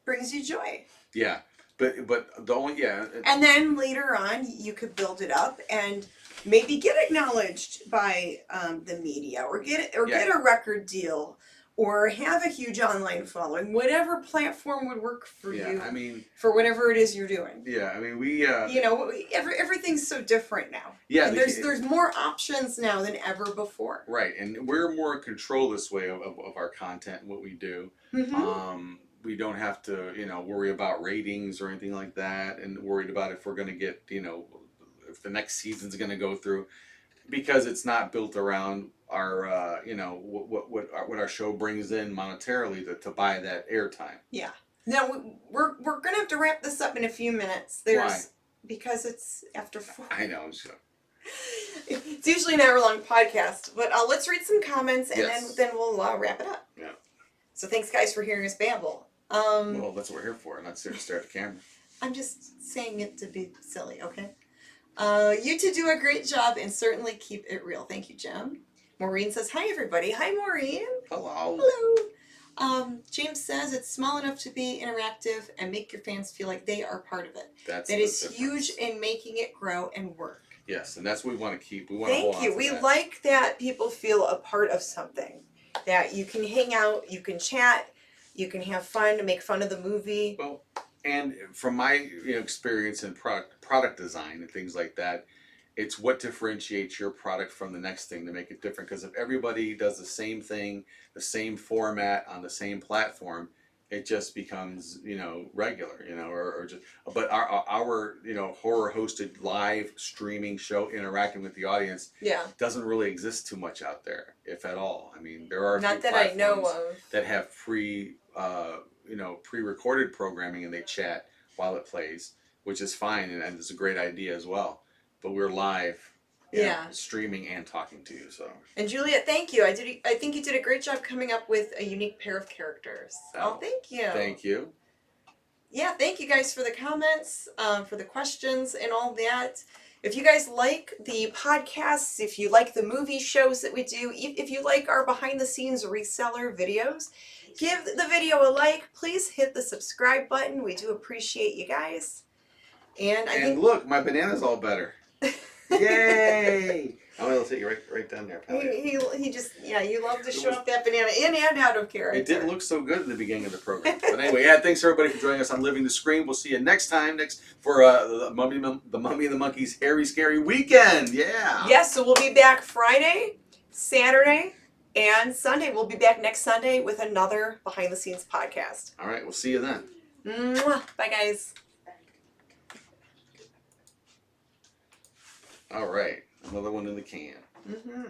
brings you joy. Yeah, but the only And then later on, you could build it up and maybe get acknowledged by the media, or get a record deal, or have a huge online following. Whatever platform would work for you. I mean, for whatever it is you're doing. Yeah, I mean, we. Everything's so different now. Yeah, and there's more options now than ever before. Right, and we're more in control this way of our content and what we do. Mm-hmm. We don't have to, worry about ratings or anything like that, and worried about if we're going to get, if the next season's going to go through, because it's not built around our, what our show brings in monetarily to buy that airtime. Yeah. Now we're gonna have to wrap this up in a few minutes. Why? because it's after 4. I know. So. It's usually an hour-long podcast, but let's read some comments and Yes. then we'll wrap it up. Yeah. So thanks, guys, for hearing us babble. Well, that's what we're here for, not to stare at the camera. I'm just saying it to be silly, okay? You two do a great job and certainly keep it real. Thank you, Jem. Maureen says, hi, everybody. Hi, Maureen. Hello. Hello. James says it's small enough to be interactive and make your fans feel like they are part of it. That is huge in making it grow and work. Yes, and that's what we want to keep. We want to hold on to Thank you. We that. like that people feel a part of something. That you can hang out, you can chat, you can have fun, make fun of the movie. Well, and from my experience in product design and things like that, it's what differentiates your product from the next thing to make it different. Because if everybody does the same thing, the same format on the same platform, it just becomes regular, or just. But our horror hosted live streaming show interacting with the audience doesn't really exist too much out there, if at all. I mean, there are not that I know of that have pre-recorded programming and they chat while it plays, which is fine and it's a great idea as well. But we're live, streaming and talking to you. So. And Juliet, thank you. I think you did a great job coming up with a unique pair of characters. Oh, thank you. Thank you. Yeah, thank you guys for the comments, for the questions and all that. If you guys like the podcasts, if you like the movie shows that we do, if you like our behind the scenes reseller videos, give the video a like. Please hit the subscribe button. We do appreciate you guys. And I think look, my banana's all better. Yay! I'm gonna take you right down there. He just you love to show off that banana in and out of character. It didn't look so good at the beginning of the program, but anyway, thanks everybody for joining us on Living the Screen. We'll see you next time for the Mummy and the Monkey's Hairy Scary Weekend. Yeah. Yes, so we'll be back Friday, Saturday, and Sunday. We'll be back next Sunday with another behind the scenes podcast. All right, we'll see you then. Mwah. Bye, guys. All right, another one in the can. Mm-hmm.